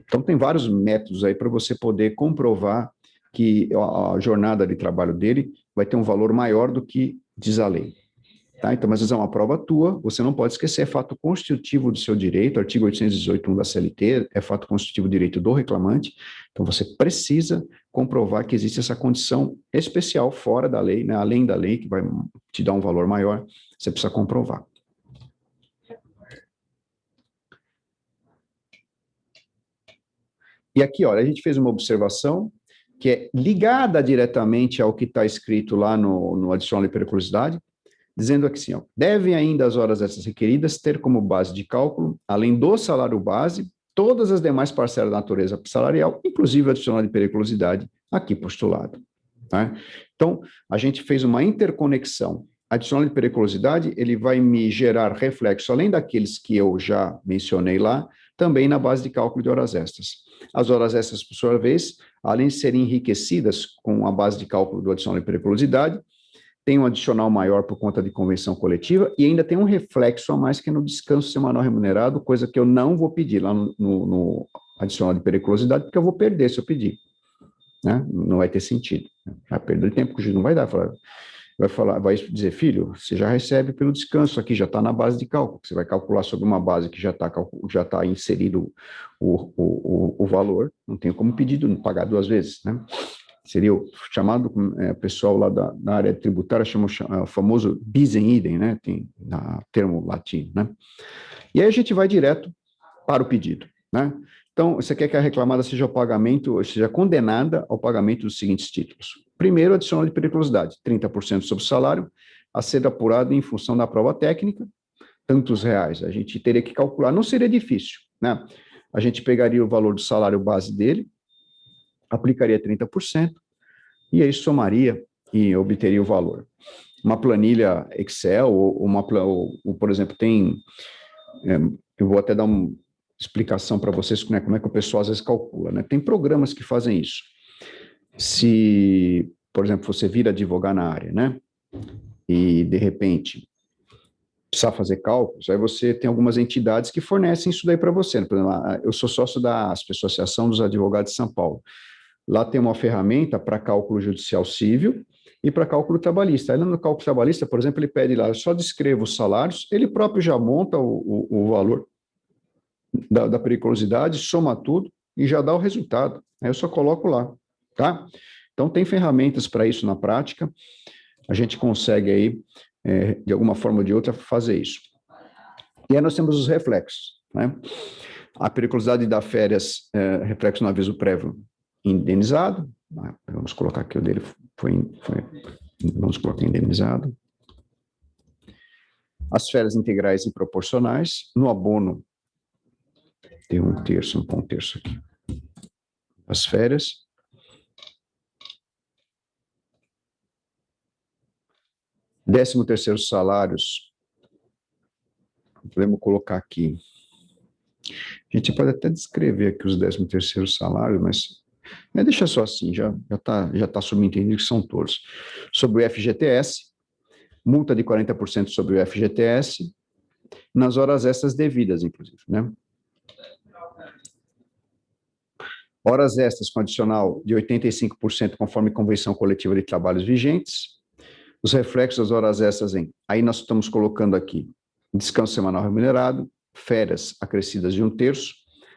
Então, tem vários métodos aí para você poder comprovar que a jornada de trabalho dele vai ter um valor maior do que diz a lei. Tá? Então, mas é uma prova tua, você não pode esquecer, é fato constitutivo do seu direito, artigo 818.1 da CLT, é fato constitutivo do direito do reclamante, então você precisa comprovar que existe essa condição especial fora da lei, né, além da lei, que vai te dar um valor maior, você precisa comprovar. E aqui, olha, a gente fez uma observação que é ligada diretamente ao que está escrito lá no adicional de periculosidade, dizendo aqui assim, ó, devem ainda as horas extras requeridas ter como base de cálculo, além do salário base, todas as demais parcelas da natureza salarial, inclusive o adicional de periculosidade aqui postulado. Tá? Então, a gente fez uma interconexão. Adicional de periculosidade, ele vai me gerar reflexo, além daqueles que eu já mencionei lá, também na base de cálculo de horas extras. As horas extras, por sua vez, além de serem enriquecidas com a base de cálculo do adicional de periculosidade, tem um adicional maior por conta de convenção coletiva e ainda tem um reflexo a mais que é no descanso semanal remunerado, coisa que eu não vou pedir lá no adicional de periculosidade, porque eu vou perder se eu pedir. Né? Não vai ter sentido. Vai perder tempo, que o juiz não vai dar. Vai dizer, filho, você já recebe pelo descanso, aqui já está na base de cálculo, você vai calcular sobre uma base que já está inserido o valor, não tem como pedir, pagar duas vezes, né? Seria o chamado, pessoal lá da área tributária chama o famoso bis in idem, né? Tem termo latino, né? E aí a gente vai direto para o pedido, né? Então, você quer que a reclamada seja condenada ao pagamento dos seguintes títulos. Primeiro, adicional de periculosidade, 30% sobre o salário, a ser apurado em função da prova técnica, tantos reais. A gente teria que calcular, não seria difícil, né? A gente pegaria o valor do salário base dele, aplicaria 30%, e aí somaria e obteria o valor. Uma planilha Excel, ou por exemplo, eu vou até dar uma explicação para vocês, né, como é que o pessoal às vezes calcula, né? Tem programas que fazem isso. Se, por exemplo, você vir advogar na área, né, e de repente precisar fazer cálculos, aí você tem algumas entidades que fornecem isso daí para você. Por exemplo, eu sou sócio da ASP, Associação dos Advogados de São Paulo. Lá tem uma ferramenta para cálculo judicial civil e para cálculo trabalhista. Aí no cálculo trabalhista, por exemplo, ele pede lá, só descreva os salários, ele próprio já monta o valor da periculosidade, soma tudo e já dá o resultado. Aí eu só coloco lá, tá? Então tem ferramentas para isso na prática, a gente consegue aí, de alguma forma ou de outra, fazer isso. E aí nós temos os reflexos, né? A periculosidade da férias, reflexo no aviso prévio indenizado, vamos colocar aqui o dele, vamos colocar indenizado. As férias integrais e proporcionais, no abono, tem um ponto terço aqui. As férias. Décimo terceiro salários, podemos colocar aqui. A gente pode até descrever aqui os 13º salários, mas deixa só assim, já tá subentendido que são todos. Sobre o FGTS, multa de 40% sobre o FGTS, nas horas extras devidas, inclusive, né? Horas extras com adicional de 85% conforme convenção coletiva de trabalhos vigentes. Os reflexos das horas extras aí nós estamos colocando aqui, descanso semanal remunerado, férias acrescidas de 1/3,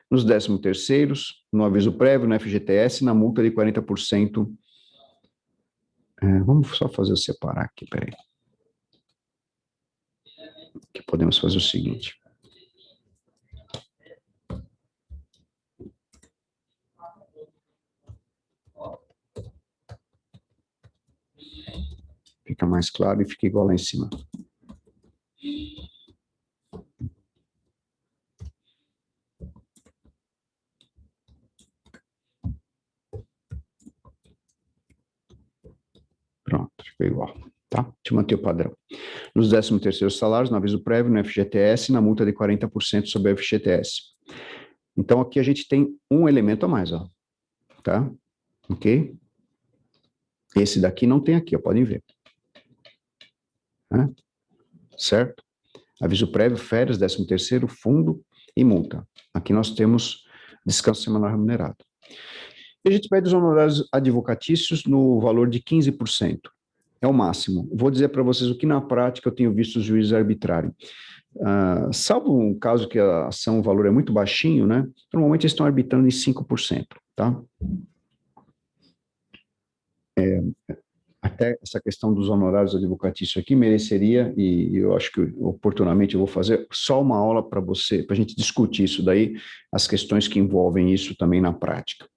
nos 13º, no aviso prévio, no FGTS, na multa de 40%. Vamos só fazer eu separar aqui, peraí. Que podemos fazer o seguinte. Fica mais claro e fica igual lá em cima. Pronto, ficou igual, tá? Deixa eu manter o padrão. Nos 13º salários, no aviso prévio, no FGTS, na multa de 40% sobre o FGTS. Então, aqui a gente tem um elemento a mais, ó, tá? Ok? Esse daqui não tem aqui, ó, podem ver. Certo? Aviso prévio, férias, 13º, fundo e multa. Aqui nós temos descanso semanal remunerado. E a gente pede os honorários advocatícios no valor de 15%. É o máximo. Vou dizer para vocês o que na prática eu tenho visto os juízes arbitrarem. Salvo um caso que a ação, o valor é muito baixinho, né? Normalmente eles estão arbitrando em 5%, tá? Até essa questão dos honorários advocatícios aqui mereceria, e eu acho que oportunamente eu vou fazer só uma aula para você, para a gente discutir isso daí, as questões que envolvem isso também na prática.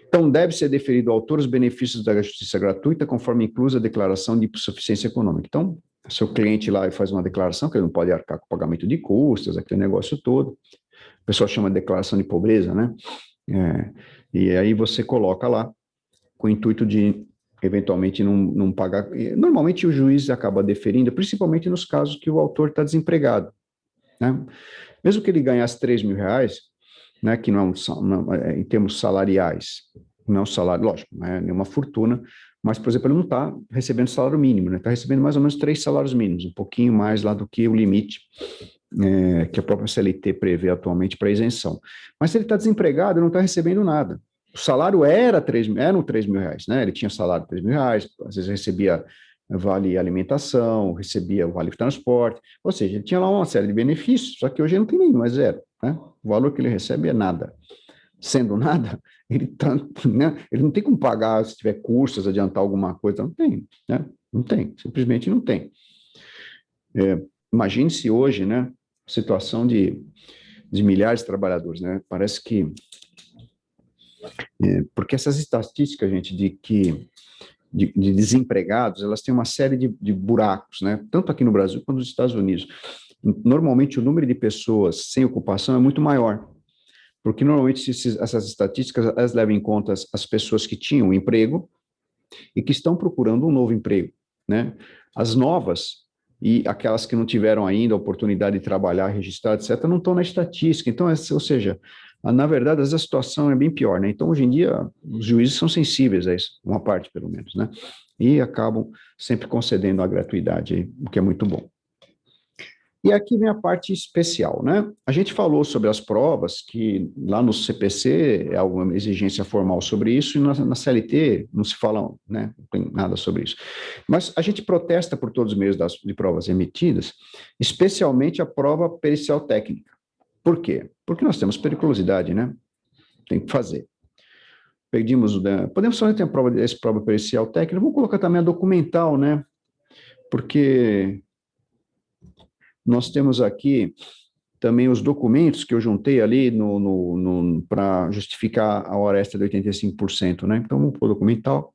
Então, deve ser deferido ao autor os benefícios da justiça gratuita, conforme inclusa a declaração de suficiência econômica. Então, seu cliente lá faz uma declaração que ele não pode arcar com o pagamento de custas, aquele negócio todo. O pessoal chama de declaração de pobreza, né? E aí você coloca lá com o intuito de eventualmente não pagar. Normalmente o juiz acaba deferindo, principalmente nos casos que o autor está desempregado, né? Mesmo que ele ganhasse R$ 3.000, né, que não, em termos salariais, não é um salário, lógico, não é nenhuma fortuna, mas, por exemplo, ele não está recebendo salário mínimo, né? Está recebendo mais ou menos 3 salários mínimos, um pouquinho mais lá do que o limite que a própria CLT prevê atualmente para isenção. Mas se ele está desempregado, ele não está recebendo nada. O salário eram R$ 3.000, né? Ele tinha salário de R$ 3.000, às vezes recebia vale alimentação, recebia vale transporte, ou seja, ele tinha lá uma série de benefícios, só que hoje ele não tem nenhum, é zero, né? O valor que ele recebe é nada. Sendo nada, né? Ele não tem como pagar se tiver custos, adiantar alguma coisa, não tem, né? Não tem, simplesmente não tem. Imagine se hoje, né, situação de milhares de trabalhadores, né? Parece que porque essas estatísticas, gente, de desempregados, elas têm uma série de buracos, né? Tanto aqui no Brasil quanto nos Estados Unidos. Normalmente, o número de pessoas sem ocupação é muito maior, porque normalmente essas estatísticas elas levam em conta as pessoas que tinham emprego e que estão procurando um novo emprego, né? As novas e aquelas que não tiveram ainda a oportunidade de trabalhar, registrar, etc., não estão na estatística. Então, ou seja, na verdade, a situação é bem pior, né? Então, hoje em dia, os juízes são sensíveis a isso, uma parte pelo menos, né? E acabam sempre concedendo a gratuidade, o que é muito bom. E aqui vem a parte especial, né? A gente falou sobre as provas, que lá no CPC é alguma exigência formal sobre isso, e na CLT não se fala, né? Não tem nada sobre isso. Mas a gente protesta por todos os meios de provas emitidas, especialmente a prova pericial técnica. Por quê? Porque nós temos periculosidade, né? Tem que fazer. Pedimos, podemos só ter a prova pericial técnica, vamos colocar também a documental, né? Porque nós temos aqui também os documentos que eu juntei ali para justificar a hora extra de 85%, né? Então, vamos pôr documental.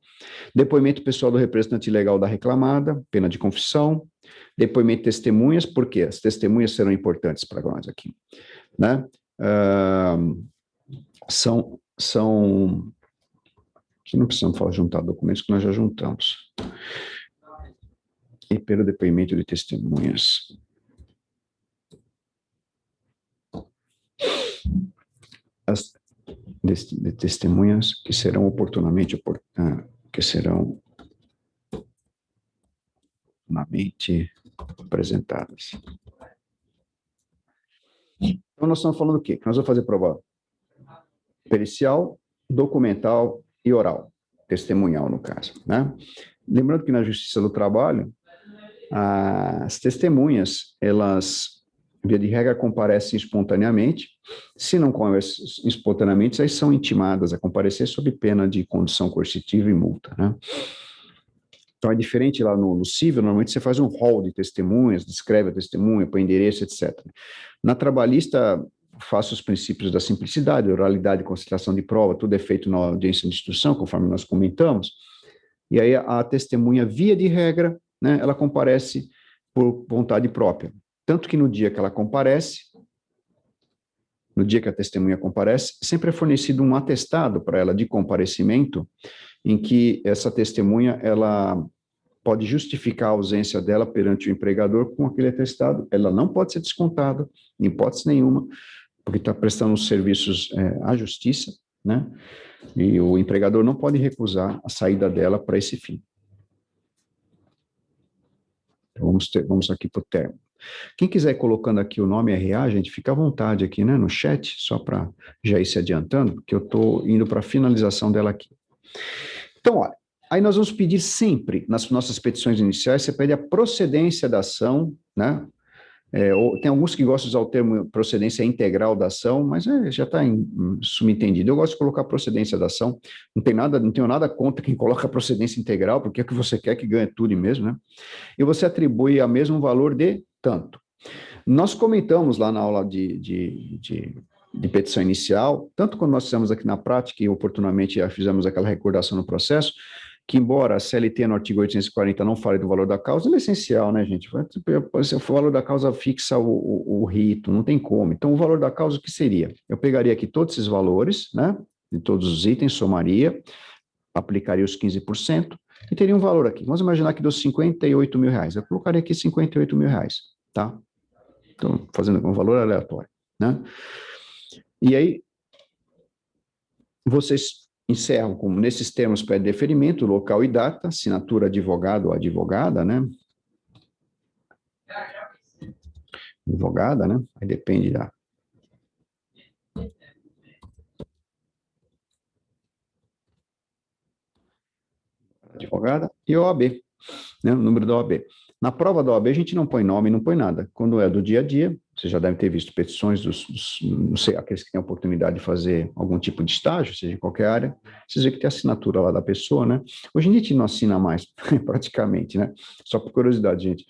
Depoimento pessoal do representante legal da reclamada, pena de confissão. Depoimento de testemunhas, porque as testemunhas serão importantes para nós aqui, né? Que não precisamos juntar documentos, que nós já juntamos. E pelo depoimento de testemunhas. As de testemunhas que serão oportunamente apresentadas. Então, nós estamos falando o quê? Que nós vamos fazer prova pericial, documental e oral, testemunhal, no caso, né? Lembrando que na Justiça do Trabalho, as testemunhas, elas, via de regra, comparecem espontaneamente. Se não comparecem espontaneamente, aí são intimadas a comparecer sob pena de condução coercitiva e multa, né? Então, é diferente lá no civil, normalmente você faz um rol de testemunhas, descreve a testemunha, põe endereço, etc. Na trabalhista, faço os princípios da simplicidade, oralidade, concentração de prova, tudo é feito na audiência de instrução, conforme nós comentamos, e aí a testemunha, via de regra, né, ela comparece por vontade própria. Tanto que no dia que ela comparece, no dia que a testemunha comparece, sempre é fornecido um atestado para ela de comparecimento, em que essa testemunha, ela pode justificar a ausência dela perante o empregador com aquele atestado. Ela não pode ser descontada, em hipótese nenhuma, porque está prestando os serviços à justiça, né? E o empregador não pode recusar a saída dela para esse fim. Então, vamos aqui para o termo. Quem quiser ir colocando aqui o nome RA, gente, fica à vontade aqui, né, no chat, só para já ir se adiantando, porque eu estou indo para a finalização dela aqui. Então, olha, aí nós vamos pedir sempre, nas nossas petições iniciais, você pede a procedência da ação, né? Tem alguns que gostam de usar o termo procedência integral da ação, mas já está subentendido. Eu gosto de colocar procedência da ação. Não tenho nada contra quem coloca procedência integral, porque é o que você quer que ganhe tudo mesmo, né? E você atribui a mesmo valor de tanto. Nós comentamos lá na aula de petição inicial, tanto quando nós fizemos aqui na prática e oportunamente já fizemos aquela recordação no processo, que embora a CLT no artigo 840 não fale do valor da causa, ele é essencial, né, gente? O valor da causa fixa o rito, não tem como. Então, o valor da causa, o que seria? Eu pegaria aqui todos esses valores, né, de todos os itens, somaria, aplicaria os 15% e teria um valor aqui. Vamos imaginar que deu 58 mil reais. Eu colocaria aqui 58 mil reais, tá? Então, fazendo um valor aleatório, né? E aí, vocês encerram como nesses termos pede deferimento, local e data, assinatura advogado ou advogada, né? Advogada, né? Aí depende da advogada e OAB, né? O número da OAB. Na prova da OAB a gente não põe nome, não põe nada. Quando é do dia a dia, você já deve ter visto petições não sei, aqueles que têm a oportunidade de fazer algum tipo de estágio, seja em qualquer área, vocês veem que tem a assinatura lá da pessoa, né? Hoje em dia a gente não assina mais, praticamente, né? Só por curiosidade, gente.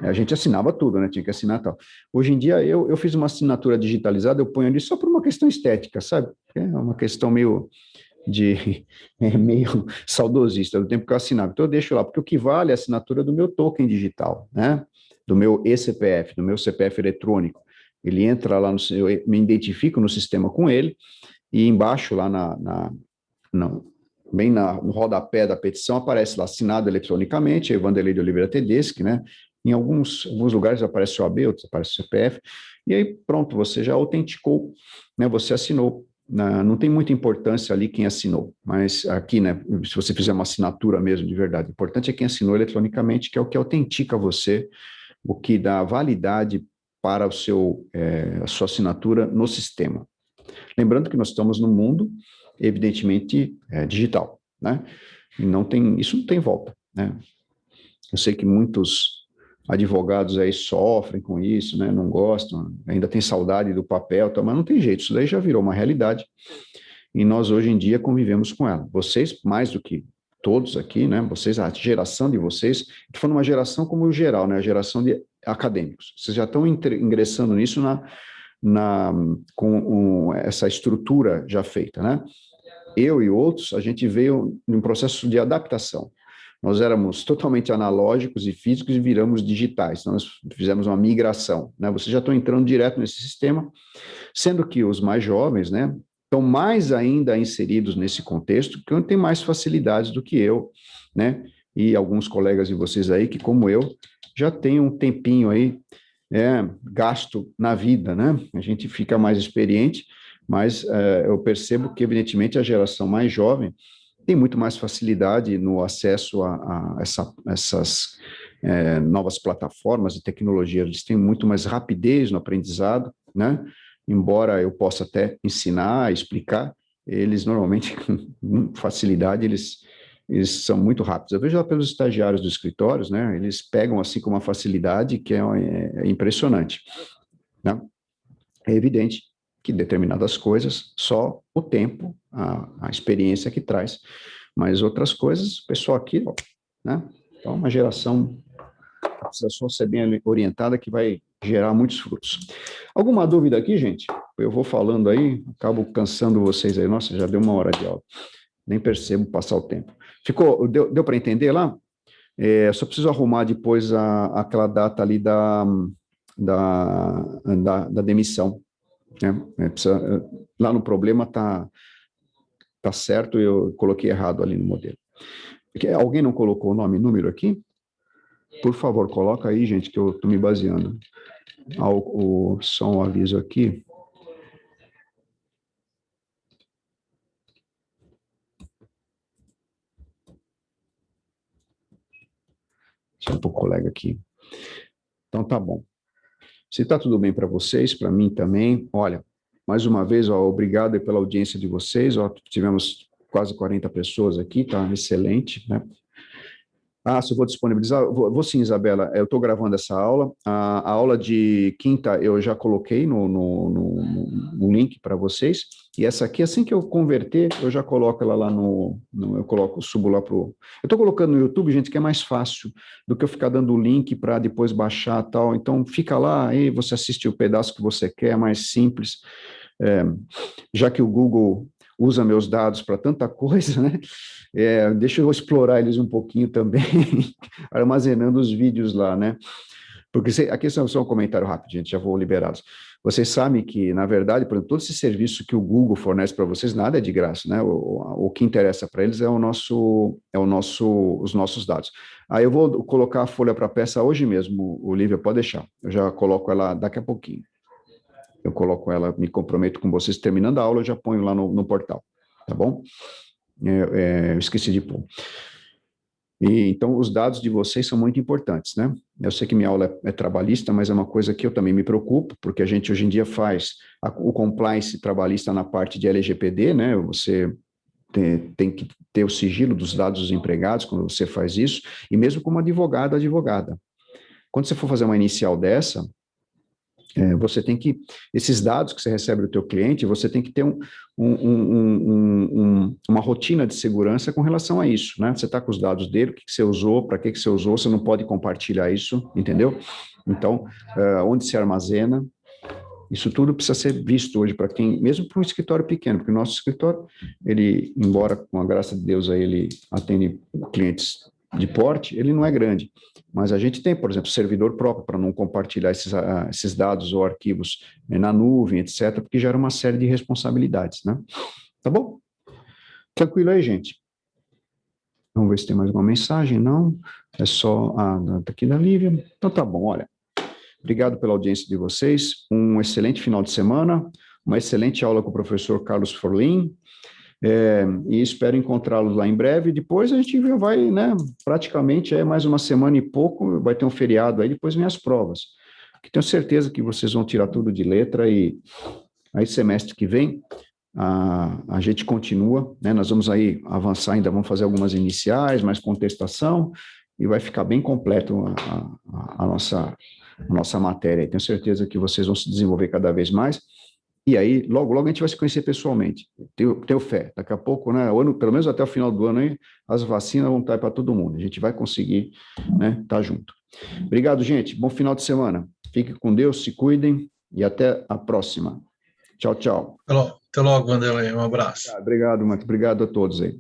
A gente assinava tudo, né? Tinha que assinar tal. Hoje em dia eu fiz uma assinatura digitalizada, eu ponho ali só por uma questão estética, sabe? É uma questão meio saudosista, do tempo que eu assinava. Então, eu deixo lá, porque o que vale é a assinatura do meu token digital, né? Do meu eCPF, do meu CPF eletrônico. Ele entra lá, eu me identifico no sistema com ele, e embaixo, lá no rodapé da petição, aparece lá, assinado eletronicamente, Vanderlei de Oliveira Tedeschi, né? Em alguns lugares aparece o OAB, outros aparece o CPF, e aí pronto, você já autenticou, né? Você assinou. Não tem muita importância ali quem assinou, mas aqui, né, se você fizer uma assinatura mesmo de verdade, o importante é quem assinou eletronicamente, que é o que autentica você, o que dá validade para a sua assinatura no sistema. Lembrando que nós estamos num mundo, evidentemente, digital, né? E isso não tem volta, né? Eu sei que muitos advogados aí sofrem com isso, né? Não gostam, ainda tem saudade do papel, mas não tem jeito, isso daí já virou uma realidade e nós hoje em dia convivemos com ela. Vocês, mais do que todos aqui, né? Vocês, a geração de vocês, estou falando uma geração como o geral, né? A geração de acadêmicos. Vocês já estão ingressando nisso com essa estrutura já feita, né? Eu e outros, a gente veio num processo de adaptação. Nós éramos totalmente analógicos e físicos e viramos digitais. Então, nós fizemos uma migração, né? Vocês já estão entrando direto nesse sistema, sendo que os mais jovens, né, estão mais ainda inseridos nesse contexto, porque têm mais facilidades do que eu, né? E alguns colegas de vocês aí que, como eu, já têm um tempinho aí gasto na vida, né? A gente fica mais experiente, mas eu percebo que, evidentemente, a geração mais jovem tem muito mais facilidade no acesso a essas novas plataformas de tecnologia, eles têm muito mais rapidez no aprendizado, né? Embora eu possa até ensinar, explicar, eles normalmente, com facilidade, eles são muito rápidos. Eu vejo lá pelos estagiários dos escritórios, né? Eles pegam assim com uma facilidade que é impressionante, né? É evidente que determinadas coisas só o tempo, a experiência que traz, mas outras coisas, o pessoal aqui, ó, né? Então, uma geração precisa só ser bem orientada que vai gerar muitos frutos. Alguma dúvida aqui, gente? Eu vou falando aí, acabo cansando vocês aí. Nossa, já deu uma hora de aula. Nem percebo passar o tempo. Deu para entender lá? Só preciso arrumar depois aquela data ali da demissão, né? Lá no problema tá certo, eu coloquei errado ali no modelo. Alguém não colocou o nome e número aqui? Por favor, coloca aí, gente, que eu estou me baseando. Só um aviso aqui. Deixa eu pôr o colega aqui. Então, tá bom. Se está tudo bem para vocês, para mim também, olha, mais uma vez, ó, obrigado aí pela audiência de vocês, ó, tivemos quase 40 pessoas aqui, tá excelente, né? Ah, se eu vou disponibilizar, vou sim, Isabela, eu estou gravando essa aula, a aula de quinta eu já coloquei no link para vocês, e essa aqui, assim que eu converter, eu já coloco ela lá eu coloco, subo lá eu estou colocando no YouTube, gente, que é mais fácil do que eu ficar dando o link para depois baixar e tal, então fica lá, aí você assiste o pedaço que você quer, é mais simples, já que o Google usa meus dados para tanta coisa, né? Deixa eu explorar eles um pouquinho também, armazenando os vídeos lá, né? Porque aqui é só um comentário rápido, gente, já vou liberá-los. Vocês sabem que, na verdade, por exemplo, todo esse serviço que o Google fornece para vocês, nada é de graça, né? O que interessa para eles é os nossos dados. Aí eu vou colocar a folha para peça hoje mesmo, Olivia, pode deixar. Eu já coloco ela daqui a pouquinho. Eu coloco ela, me comprometo com vocês, terminando a aula, eu já ponho lá no portal, tá bom? Eu esqueci de pôr. Então, os dados de vocês são muito importantes, né? Eu sei que minha aula é trabalhista, mas é uma coisa que eu também me preocupo, porque a gente hoje em dia faz o compliance trabalhista na parte de LGPD, né? Você tem que ter o sigilo dos dados dos empregados quando você faz isso, e mesmo como advogada. Quando você for fazer uma inicial dessa, você tem que, esses dados que você recebe do teu cliente, você tem que ter uma rotina de segurança com relação a isso, né? Você está com os dados dele, o que você usou, para que você usou, você não pode compartilhar isso, entendeu? Então, onde se armazena, isso tudo precisa ser visto hoje para quem, mesmo para um escritório pequeno, porque o nosso escritório, ele, embora com a graça de Deus aí ele atende clientes de porte, ele não é grande, mas a gente tem, por exemplo, servidor próprio para não compartilhar esses dados ou arquivos na nuvem, etc., porque gera uma série de responsabilidades, né? Tá bom? Tranquilo aí, gente. Vamos ver se tem mais uma mensagem, não? É só aqui da Lívia. Então tá bom, olha. Obrigado pela audiência de vocês, um excelente final de semana, uma excelente aula com o professor Carlos Forlim, e espero encontrá-los lá em breve. Depois a gente vai, né, praticamente mais uma semana e pouco, vai ter um feriado aí, depois vem as provas. Que tenho certeza que vocês vão tirar tudo de letra e aí semestre que vem a gente continua, né, nós vamos aí avançar ainda, vamos fazer algumas iniciais, mais contestação, e vai ficar bem completo a nossa matéria. Tenho certeza que vocês vão se desenvolver cada vez mais. E aí, logo, logo a gente vai se conhecer pessoalmente. Tenho fé. Daqui a pouco, né, pelo menos até o final do ano, aí, as vacinas vão estar para todo mundo. A gente vai conseguir, né, estar junto. Obrigado, gente. Bom final de semana. Fiquem com Deus, se cuidem e até a próxima. Tchau, tchau. Até logo, Wanderlei. Um abraço. Obrigado, Marco. Obrigado a todos aí.